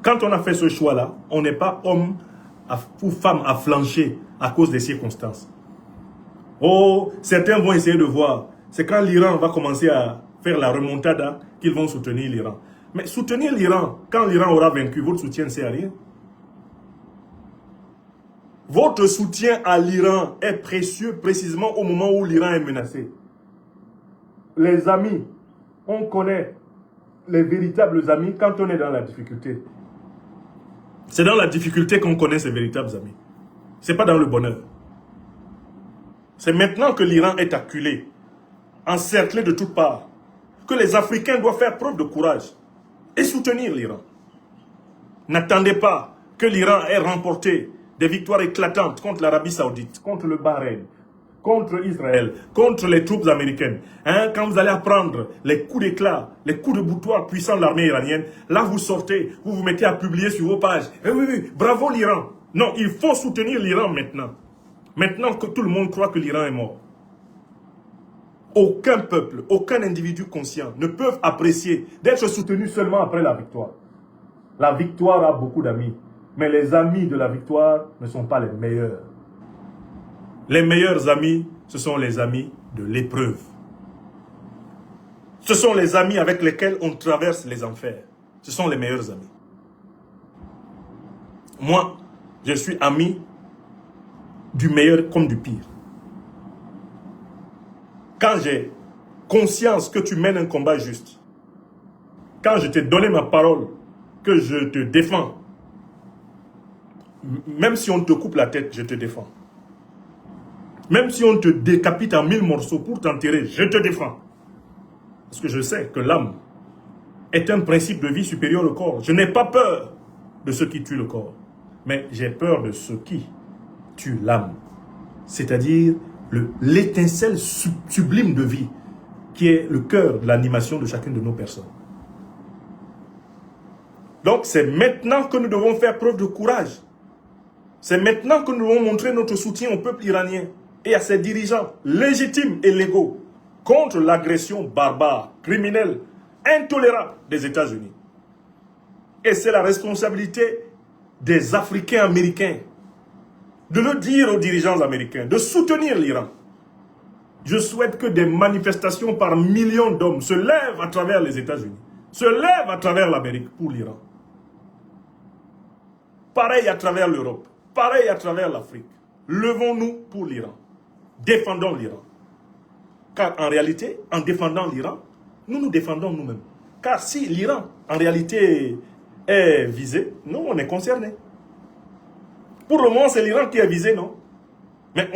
Quand on a fait ce choix-là, on n'est pas homme ou femme à flancher à cause des circonstances. Oh, certains vont essayer de voir. C'est quand l'Iran va commencer à faire la remontada qu'ils vont soutenir l'Iran. Mais soutenir l'Iran, quand l'Iran aura vaincu, votre soutien ne sert à rien. Votre soutien à l'Iran est précieux précisément au moment où l'Iran est menacé. Les amis, on connaît les véritables amis quand on est dans la difficulté. C'est dans la difficulté qu'on connaît ses véritables amis. Ce n'est pas dans le bonheur. C'est maintenant que l'Iran est acculé, encerclé de toutes parts, que les Africains doivent faire preuve de courage et soutenir l'Iran. N'attendez pas que l'Iran ait remporté des victoires éclatantes contre l'Arabie Saoudite, contre le Bahreïn, contre Israël, contre les troupes américaines. Quand vous allez apprendre les coups d'éclat, les coups de boutoir puissants de l'armée iranienne, là vous sortez, vous vous mettez à publier sur vos pages. Oui, bravo l'Iran. Non, il faut soutenir l'Iran maintenant. Maintenant que tout le monde croit que l'Iran est mort. Aucun peuple, aucun individu conscient ne peut apprécier d'être soutenu seulement après la victoire. La victoire a beaucoup d'amis, mais les amis de la victoire ne sont pas les meilleurs. Les meilleurs amis, ce sont les amis de l'épreuve. Ce sont les amis avec lesquels on traverse les enfers. Ce sont les meilleurs amis. Moi, je suis ami du meilleur comme du pire. Quand j'ai conscience que tu mènes un combat juste, quand je t'ai donné ma parole, que je te défends, même si on te coupe la tête, je te défends. Même si on te décapite en 1000 morceaux pour t'enterrer, je te défends. Parce que je sais que l'âme est un principe de vie supérieur au corps. Je n'ai pas peur de ceux qui tuent le corps, mais j'ai peur de ceux qui tuent l'âme. C'est-à-dire l'étincelle sublime de vie qui est le cœur de l'animation de chacune de nos personnes. Donc c'est maintenant que nous devons faire preuve de courage. C'est maintenant que nous devons montrer notre soutien au peuple iranien et à ses dirigeants légitimes et légaux contre l'agression barbare, criminelle, intolérable des États-Unis. Et c'est la responsabilité des Africains américains de le dire aux dirigeants américains, de soutenir l'Iran. Je souhaite que des manifestations par millions d'hommes se lèvent à travers les États-Unis, se lèvent à travers l'Amérique pour l'Iran. Pareil à travers l'Europe, pareil à travers l'Afrique. Levons-nous pour l'Iran. Défendons l'Iran. Car en réalité, en défendant l'Iran, nous nous défendons nous-mêmes. Car si l'Iran, en réalité, est visé, nous, on est concernés. Pour le moment, c'est l'Iran qui est visé, non? Mais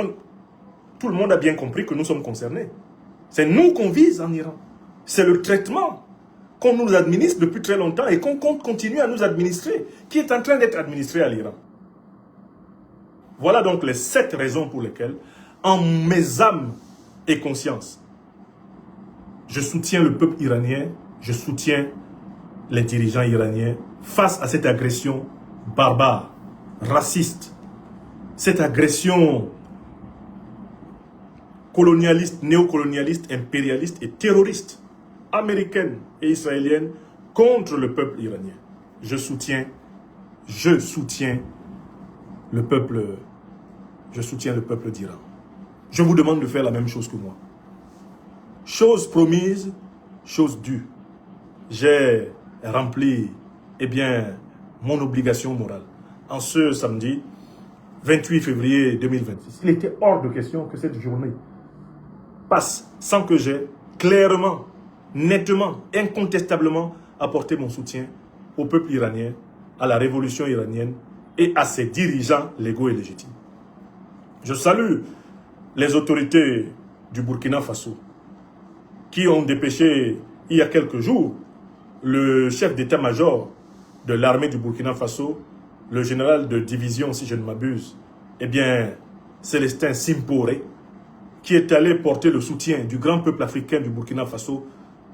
tout le monde a bien compris que nous sommes concernés. C'est nous qu'on vise en Iran. C'est le traitement qu'on nous administre depuis très longtemps et qu'on compte continuer à nous administrer, qui est en train d'être administré à l'Iran. Voilà donc les 7 raisons pour lesquelles, en mes âmes et conscience, je soutiens le peuple iranien, je soutiens les dirigeants iraniens face à cette agression barbare raciste, cette agression colonialiste, néocolonialiste, impérialiste et terroriste, américaine et israélienne, contre le peuple iranien. Je soutiens le peuple d'Iran. Je vous demande de faire la même chose que moi. Chose promise, chose due. J'ai rempli, mon obligation morale. En ce samedi, 28 février 2026, il était hors de question que cette journée passe sans que j'ai clairement, nettement, incontestablement apporté mon soutien au peuple iranien, à la révolution iranienne et à ses dirigeants légaux et légitimes. Je salue les autorités du Burkina Faso qui ont dépêché il y a quelques jours le chef d'état-major de l'armée du Burkina Faso, le général de division, si je ne m'abuse, Célestin Simporé, qui est allé porter le soutien du grand peuple africain du Burkina Faso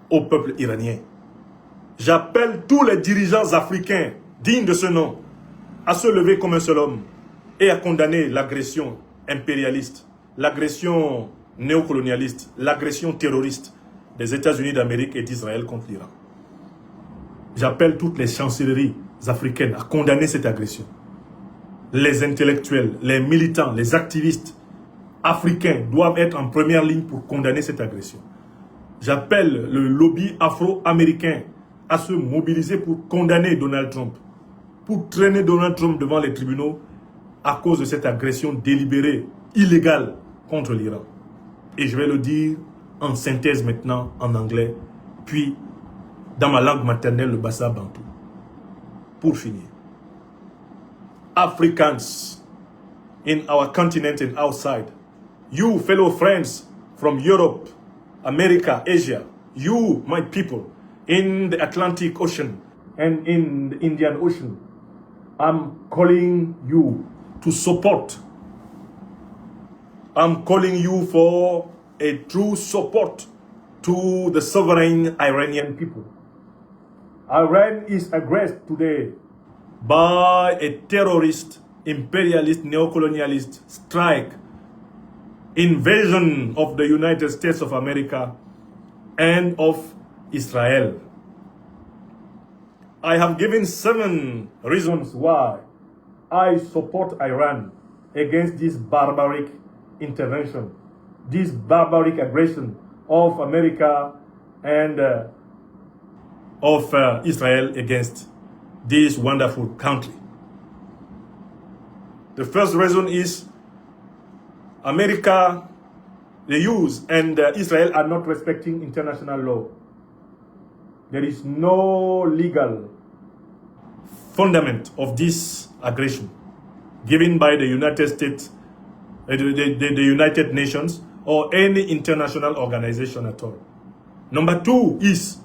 au peuple iranien. J'appelle tous les dirigeants africains dignes de ce nom à se lever comme un seul homme et à condamner l'agression impérialiste, l'agression néocolonialiste, l'agression terroriste des États-Unis d'Amérique et d'Israël contre l'Iran. J'appelle toutes les chancelleries africaines à condamner cette agression. Les intellectuels, les militants, les activistes africains doivent être en première ligne pour condamner cette agression. J'appelle le lobby afro-américain à se mobiliser pour condamner Donald Trump, pour traîner Donald Trump devant les tribunaux à cause de cette agression délibérée, illégale contre l'Iran. Et je vais le dire en synthèse maintenant en anglais, puis dans ma langue maternelle, le Bassa Bantou. Pour finir, Africans in our continent and outside, you fellow friends from Europe, America, Asia, you, my people, in the Atlantic Ocean and in the Indian Ocean, I'm calling you to support. I'm calling you for a true support to the sovereign Iranian people. Iran is aggressed today by a terrorist, imperialist, neocolonialist strike, invasion of the United States of America and of Israel. I have given 7 reasons why I support Iran against this barbaric intervention, this barbaric aggression of America and of Israel against this wonderful country. The first reason is America, the US and Israel are not respecting international law. There is no legal fundament of this aggression given by the United States, the United Nations, or any international organization at all. Number 2 is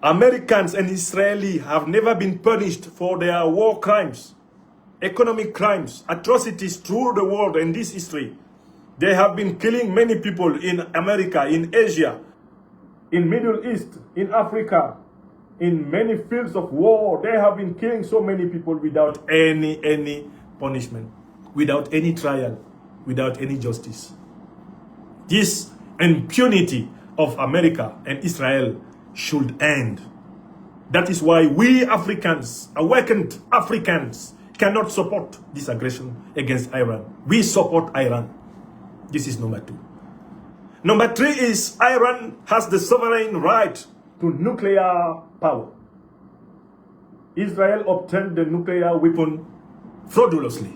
Americans and Israelis have never been punished for their war crimes, economic crimes, atrocities through the world in this history. They have been killing many people in America, in Asia, in Middle East, in Africa, in many fields of war. They have been killing so many people without any punishment, without any trial, without any justice. This impunity of America and Israel should end. That is why we Africans, awakened Africans, cannot support this aggression against Iran. We support Iran. This is number 2. Number 3 is Iran has the sovereign right to nuclear power. Israel obtained the nuclear weapon fraudulously.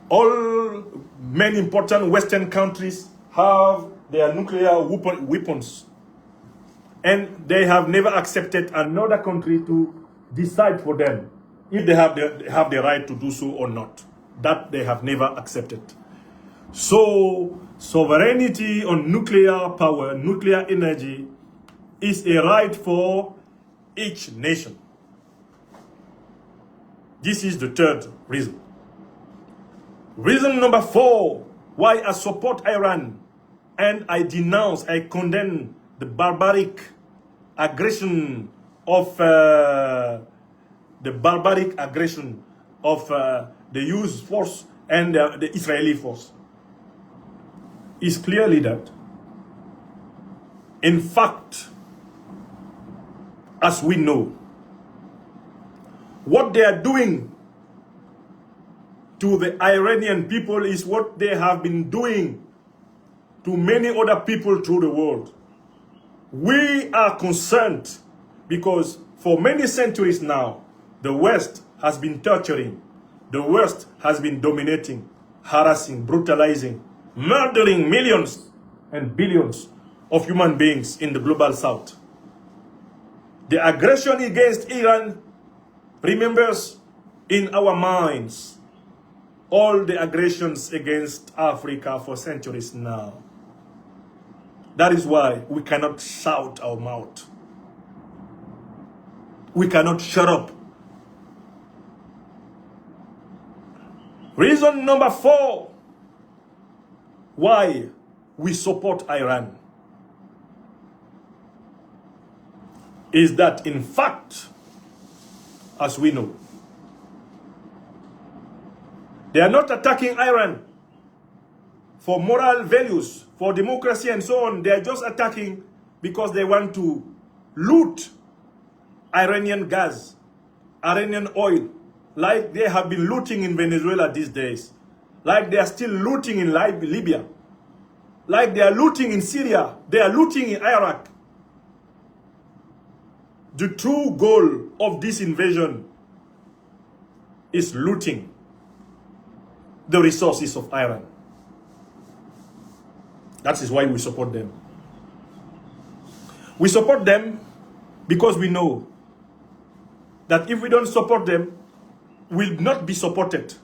All many important Western countries have their nuclear weapons, and they have never accepted another country to decide for them if they have the right to do so or not. That they have never accepted. So sovereignty on nuclear power, nuclear energy, is a right for each nation. This is the 3rd reason. Reason number 4 why I support Iran and I denounce, I condemn the barbaric aggression of the barbaric aggression of the US force and the Israeli force is clearly that, in fact, as we know, what they are doing to the Iranian people is what they have been doing to many other people through the world. We are concerned because for many centuries now, the West has been torturing, the West has been dominating, harassing, brutalizing, murdering millions and billions of human beings in the global South. The aggression against Iran remembers in our minds all the aggressions against Africa for centuries now. That is why we cannot shout our mouth. We cannot shut up. Reason number 4 why we support Iran is that, in fact, as we know, they are not attacking Iran for moral values, for democracy and so on. They are just attacking because they want to loot Iranian gas, Iranian oil, like they have been looting in Venezuela these days, like they are still looting in Libya, like they are looting in Syria, they are looting in Iraq. The true goal of this invasion is looting the resources of Iran. That is why we support them. We support them because we know that if we don't support them, we'll not be supported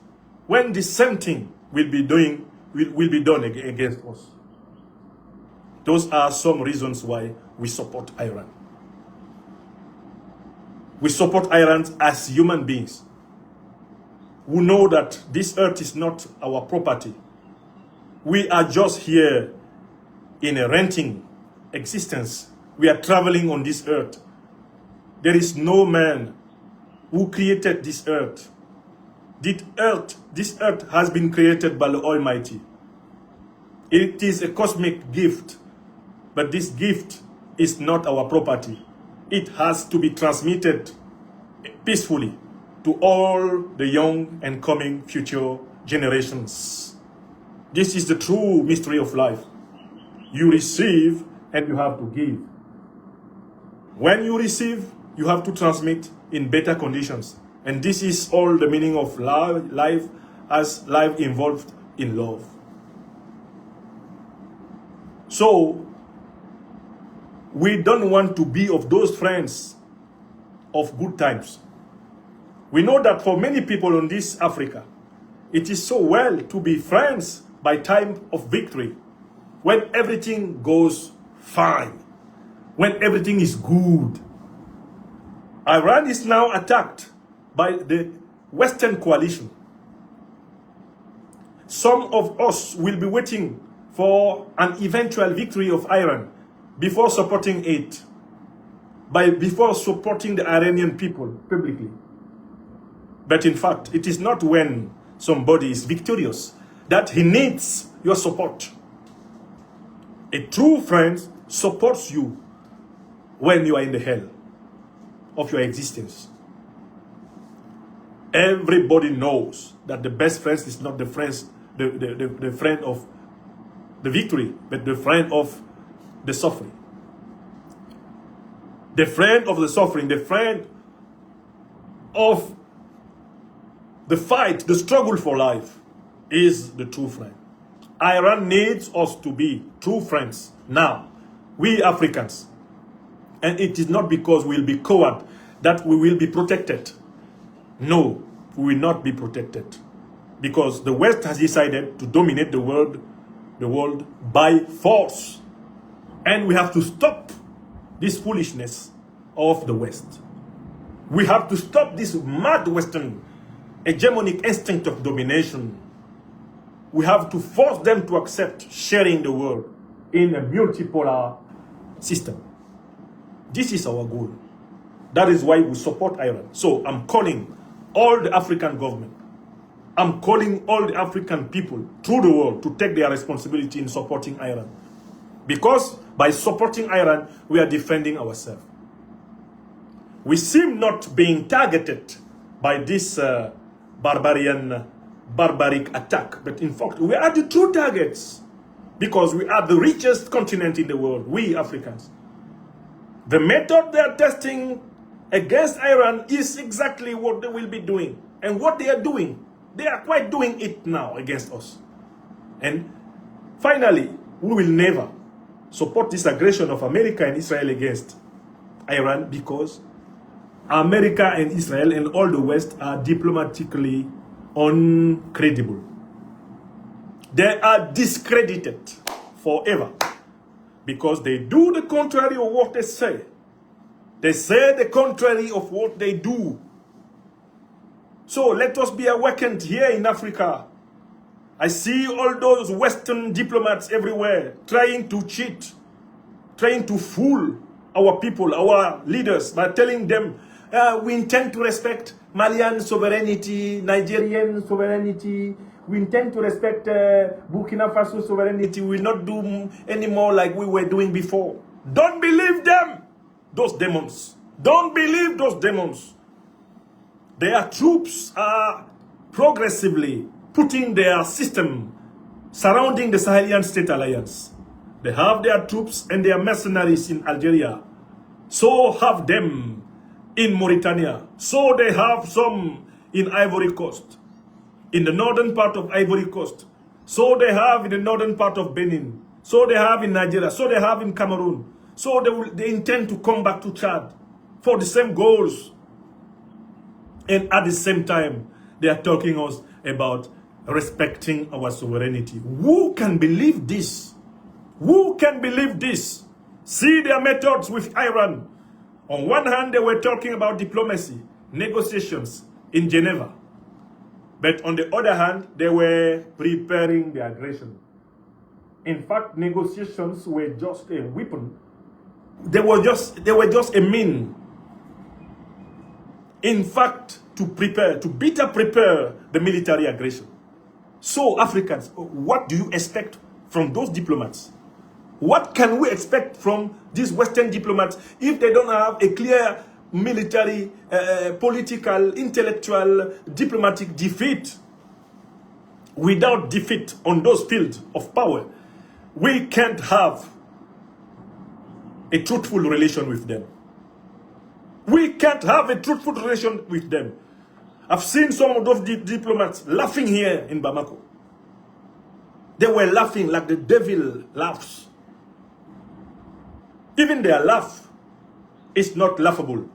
when the same thing will be done against us. Those are some reasons why we support Iran. We support Iran as human beings who know that this earth is not our property. We are just here in a renting existence. We are traveling on this earth. There is no man who created this earth. This earth has been created by the Almighty. It is a cosmic gift, but this gift is not our property. It has to be transmitted peacefully to all the young and coming future generations. This is the true mystery of life. You receive and you have to give. When you receive, you have to transmit in better conditions. And this is all the meaning of life, as life involved in love. So, we don't want to be of those friends of good times. We know that for many people on this Africa, it is so well to be friends by time of victory, when everything goes fine, when everything is good. Iran is now attacked by the Western coalition. Some of us will be waiting for an eventual victory of Iran before supporting it, before supporting the Iranian people publicly. But in fact, it is not when somebody is victorious that he needs your support. A true friend supports you when you are in the hell of your existence. Everybody knows that the best friend is not the friend of the victory, but the friend of the suffering. The friend of the suffering, the friend of the fight, the struggle for life is the true friend. Iran needs us to be true friends now, we Africans. And it is not because we will be coward that we will be protected. No, we will not be protected. Because the West has decided to dominate the world by force. And we have to stop this foolishness of the West. We have to stop this mad Western hegemonic instinct of domination. We have to force them to accept sharing the world in a multipolar system. This is our goal. That is why we support Iran. So I'm calling all the African government, I'm calling all the African people through the world to take their responsibility in supporting Iran. Because by supporting Iran, we are defending ourselves. We seem not being targeted by this barbaric attack. But in fact, we are the true targets. Because we are the richest continent in the world, we Africans. The method they are testing against Iran is exactly what they will be doing. And what they are doing, they are quite doing it now against us. And finally, we will never support this aggression of America and Israel against Iran, because America and Israel and all the West are diplomatically uncredible. They are discredited forever because they do the contrary of what they say. They say the contrary of what they do. So let us be awakened here in Africa. I see all those Western diplomats everywhere trying to cheat, trying to fool our people, our leaders, by telling them we intend to respect Malian sovereignty, Nigerian sovereignty, we intend to respect Burkina Faso sovereignty, we will not do anymore like we were doing before. Don't believe them, those demons. Don't believe those demons. Their troops are progressively putting their system surrounding the Sahelian State Alliance. They have their troops and their mercenaries in Algeria. So have them in Mauritania. So they have some in Ivory Coast, in the northern part of Ivory Coast. So they have in the northern part of Benin. So they have in Nigeria. So they have in Cameroon. So they intend to come back to Chad for the same goals. And at the same time, they are talking us about respecting our sovereignty. Who can believe this? Who can believe this? See their methods with Iran. On one hand, they were talking about diplomacy, negotiations in Geneva. But on the other hand, they were preparing the aggression. In fact, negotiations were just a weapon. They were just a mean. In fact, to better prepare the military aggression. So, Africans, what do you expect from those diplomats? What can we expect from these Western diplomats if they don't have a clear military, political, intellectual, diplomatic defeat? Without defeat on those fields of power, we can't have a truthful relation with them. We can't have a truthful relation with them. I've seen some of those diplomats laughing here in Bamako. They were laughing like the devil laughs. Even their laugh is not laughable.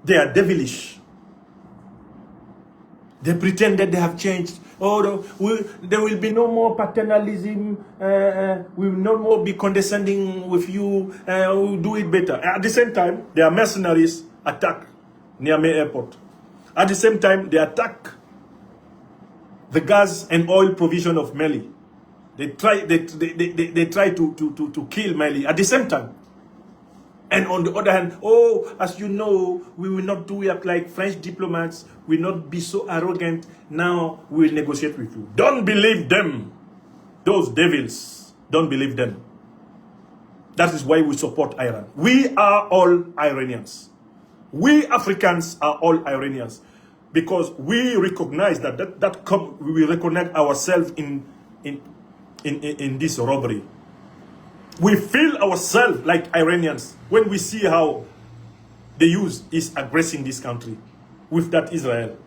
They are devilish. They pretend that they have changed. Oh, there will be no more paternalism. We will no more be condescending with you. We'll do it better. At the same time, their mercenaries attack Niamey Airport. At the same time, they attack the gas and oil provision of Mali. They try to kill Mali at the same time. And on the other hand, oh, as you know, we will not do it like French diplomats. We will not be so arrogant. Now we will negotiate with you. Don't believe them. Those devils. Don't believe them. That is why we support Iran. We are all Iranians. We Africans are all Iranians. Because we recognize we recognize ourselves in this robbery. We feel ourselves like Iranians when we see how the US is aggressing this country with that Israel.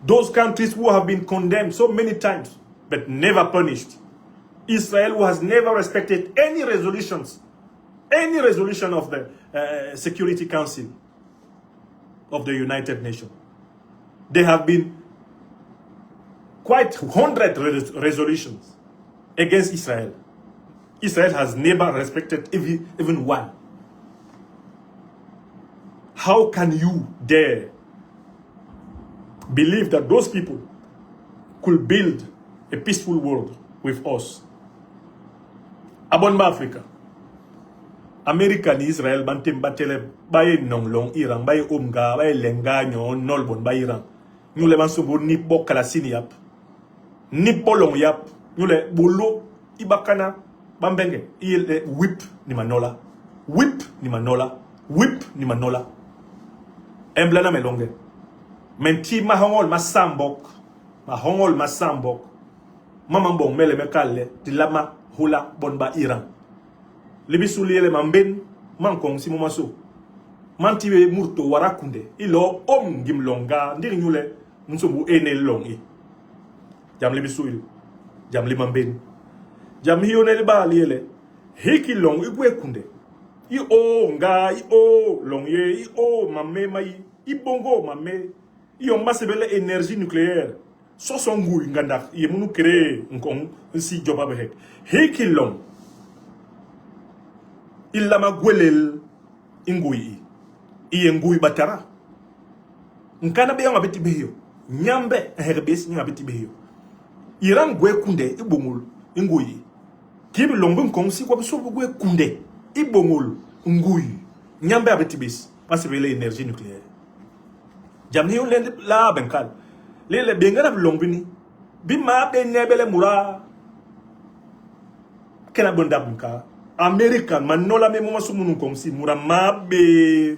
Those countries who have been condemned so many times but never punished. Israel, who has never respected any resolution of the Security Council of the United Nations. There have been quite 100 resolutions against Israel. Israel has never respected even one. How can you dare believe that those people could build a peaceful world with us? Abonnement Africa. Américain Israël bantem batele baye nonglong Iran baye omga baye lenga nyon nolbon baye Iran nous le bansobo ni bokala sini yap ni bolong yap nous le bolo ibakana bambenge il whip ni manola whip ni manola whip ni manola emblana melonge menti mahongol masambok mamambong mele mekale dilama hula bonba Iran libisuli ele mamben mankong si momaso mantibe murto warakunde ilo gimlonga ndiri nyule nsombu ene longi jam libisuli jam limamben jam hiyo ne ba liele hiki long igwe kunde i o nga i o longye i o mamme mai i bongo mamme i o masebele énergie nucléaire so songu nganda ye munu créer nkong si joba be hiki long illa magwelel ingui iye ngui batara nkana be nga beti beyo nyambe herbes nga beti beyo Iran gwe kunde ibongul ingui kibi longo konsi kwa so gwe kunde ibongul ngui nyambe abeti bis parce que l'énergie nucléaire jamni on la benkal le bengara longbini bima be nebele mura kena bonda bunka American manola me moma sumunu komsi murama be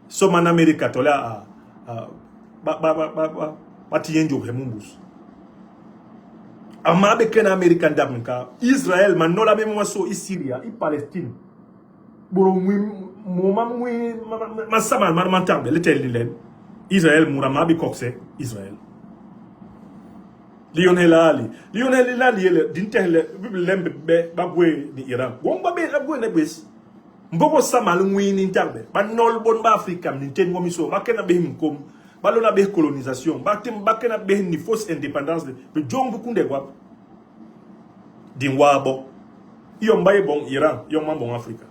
so man America tola ba tienjo hemumbus ama be ken American dabnka Israel manola me moma so Syria i Palestine boro moma masama marmantambe letel len Israel murama be kokse Israel Lionel Ali ele dintele lembe be bagwe ni Iran womba be bagwe ne bes mbogo samal ngwi ni ntambe ba nol bon ba Afrika ni ten ngomi so bakena be mkom balona be colonisation batem bakena be ni fausse indépendance be jongu kunde gwap dinwabo iyo mbaye bon Iran yo mambo Afrika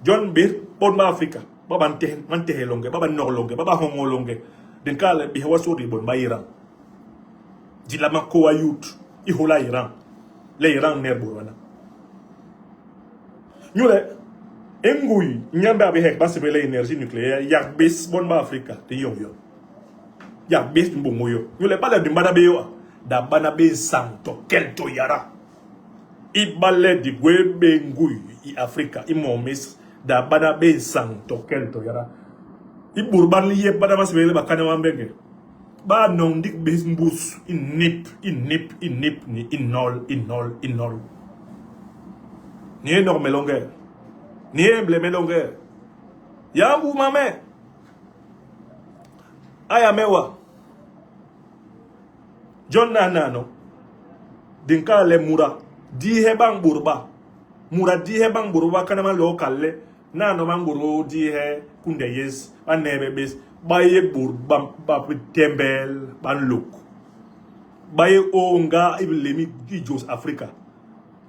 John bir bon ba Afrika baba mante longe baba norlonge baba homolonge den kala be wasori bon ba Iran Dilama Kowayut, Ihola Iran, le Iran nerbowana. Nyule, engui, nyamba behek basibele énergie nucléaire, yak bes bonba Afrika, te yon. Yak bes mbongoyo. Nyule bala dimbada beyo, da bana be santo, kelto yara. Ibale di gwebe ngui, i Afrika, i momis, da bana be santo, kelto yara. Iburban liye bana basibele bakane wambenge. Ba non dik besmbus inip ni inol ni énorme longueur ni emblème longueur ya vous mame aya mewa John Nanano dinka le mura di hebang burba mura di hebang burba kanama lokalle nano manguro di he kunde yes anebe bes baye burba ba tembel ban look baye onga iblemi Jos Africa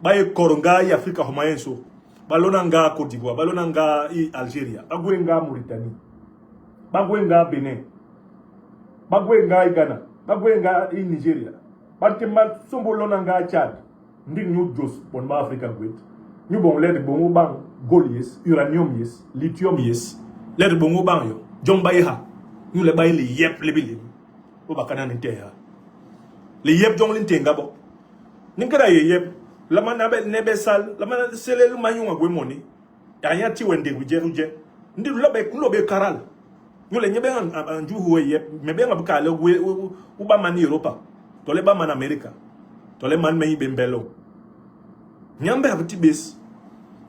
baye koronga i Africa homayenso balona nga Côte d'Ivoire balona nga i Algeria bagwenga Mauritanie bagwenga Benin bagwenga Ghana bagwenga i Nigeria batemba sombolona nga Chad ndik ñu Jos bon ba Africa gwet ñu bon led bon bang gold yes uranium yes lithium yes led bon bang yo jombaye ha nous le baye le yep le bili o bakana nte ha le yep jong linte ngabo ninkara ye yep la manabe nebe sal la mana sele lu manyu ngwe moni ya ti wende guje ndi lo be karal nous le nyebe anju huwe yep mebe ngabuka le u ba man Europa to le ba man America to le man meyi bembelo nyambe abti bes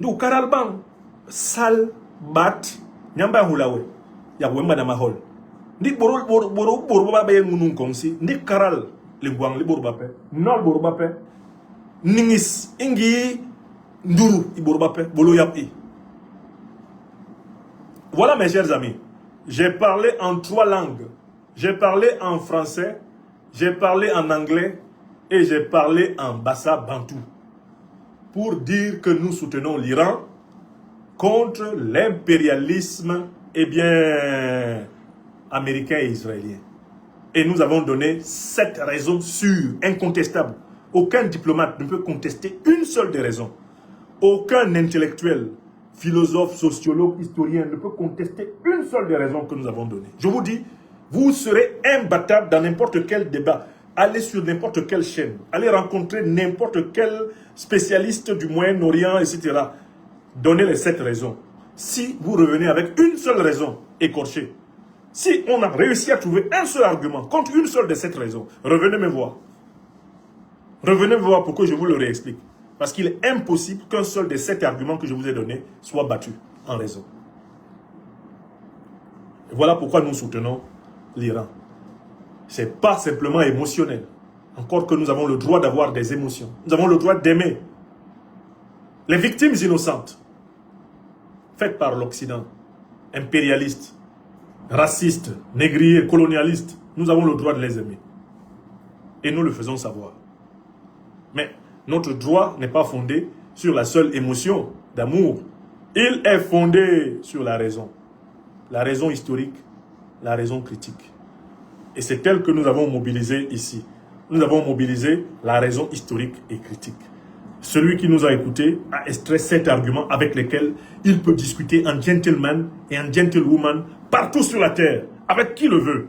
ndu karal bang sal bat nyamba hulawe ya wemba na mahol ndi boro ba be ngunun komsi ndi karal le gwang le boro ba pe nol boro ba pe ningis ingi nduru i boro ba pe bolo yapi. Voilà mes chers amis, j'ai parlé en 3 langues. J'ai parlé en français, j'ai parlé en anglais et j'ai parlé en bassa bantou pour dire que nous soutenons l'Iran contre l'impérialisme américain et israélien. Et nous avons donné 7 raisons sûres, incontestables. Aucun diplomate ne peut contester une seule des raisons. Aucun intellectuel, philosophe, sociologue, historien ne peut contester une seule des raisons que nous avons données. Je vous dis, vous serez imbattable dans n'importe quel débat. Allez sur n'importe quelle chaîne. Allez rencontrer n'importe quel spécialiste du Moyen-Orient, etc. Donnez les 7 raisons. Si vous revenez avec une seule raison écorchée, si on a réussi à trouver un seul argument contre une seule de 7 raisons, revenez me voir. Revenez me voir pour que je vous le réexplique. Parce qu'il est impossible qu'un seul des 7 arguments que je vous ai donnés soit battu en raison. Et voilà pourquoi nous soutenons l'Iran. Ce n'est pas simplement émotionnel. Encore que nous avons le droit d'avoir des émotions. Nous avons le droit d'aimer. Les victimes innocentes, faites par l'Occident, impérialiste, raciste, négrier, colonialiste, nous avons le droit de les aimer. Et nous le faisons savoir. Mais notre droit n'est pas fondé sur la seule émotion d'amour. Il est fondé sur la raison historique, la raison critique. Et c'est elle que nous avons mobilisée ici. Nous avons mobilisé la raison historique et critique. Celui qui nous a écoutés a extrait 7 arguments avec lesquels il peut discuter en gentleman et en gentlewoman partout sur la terre, avec qui le veut.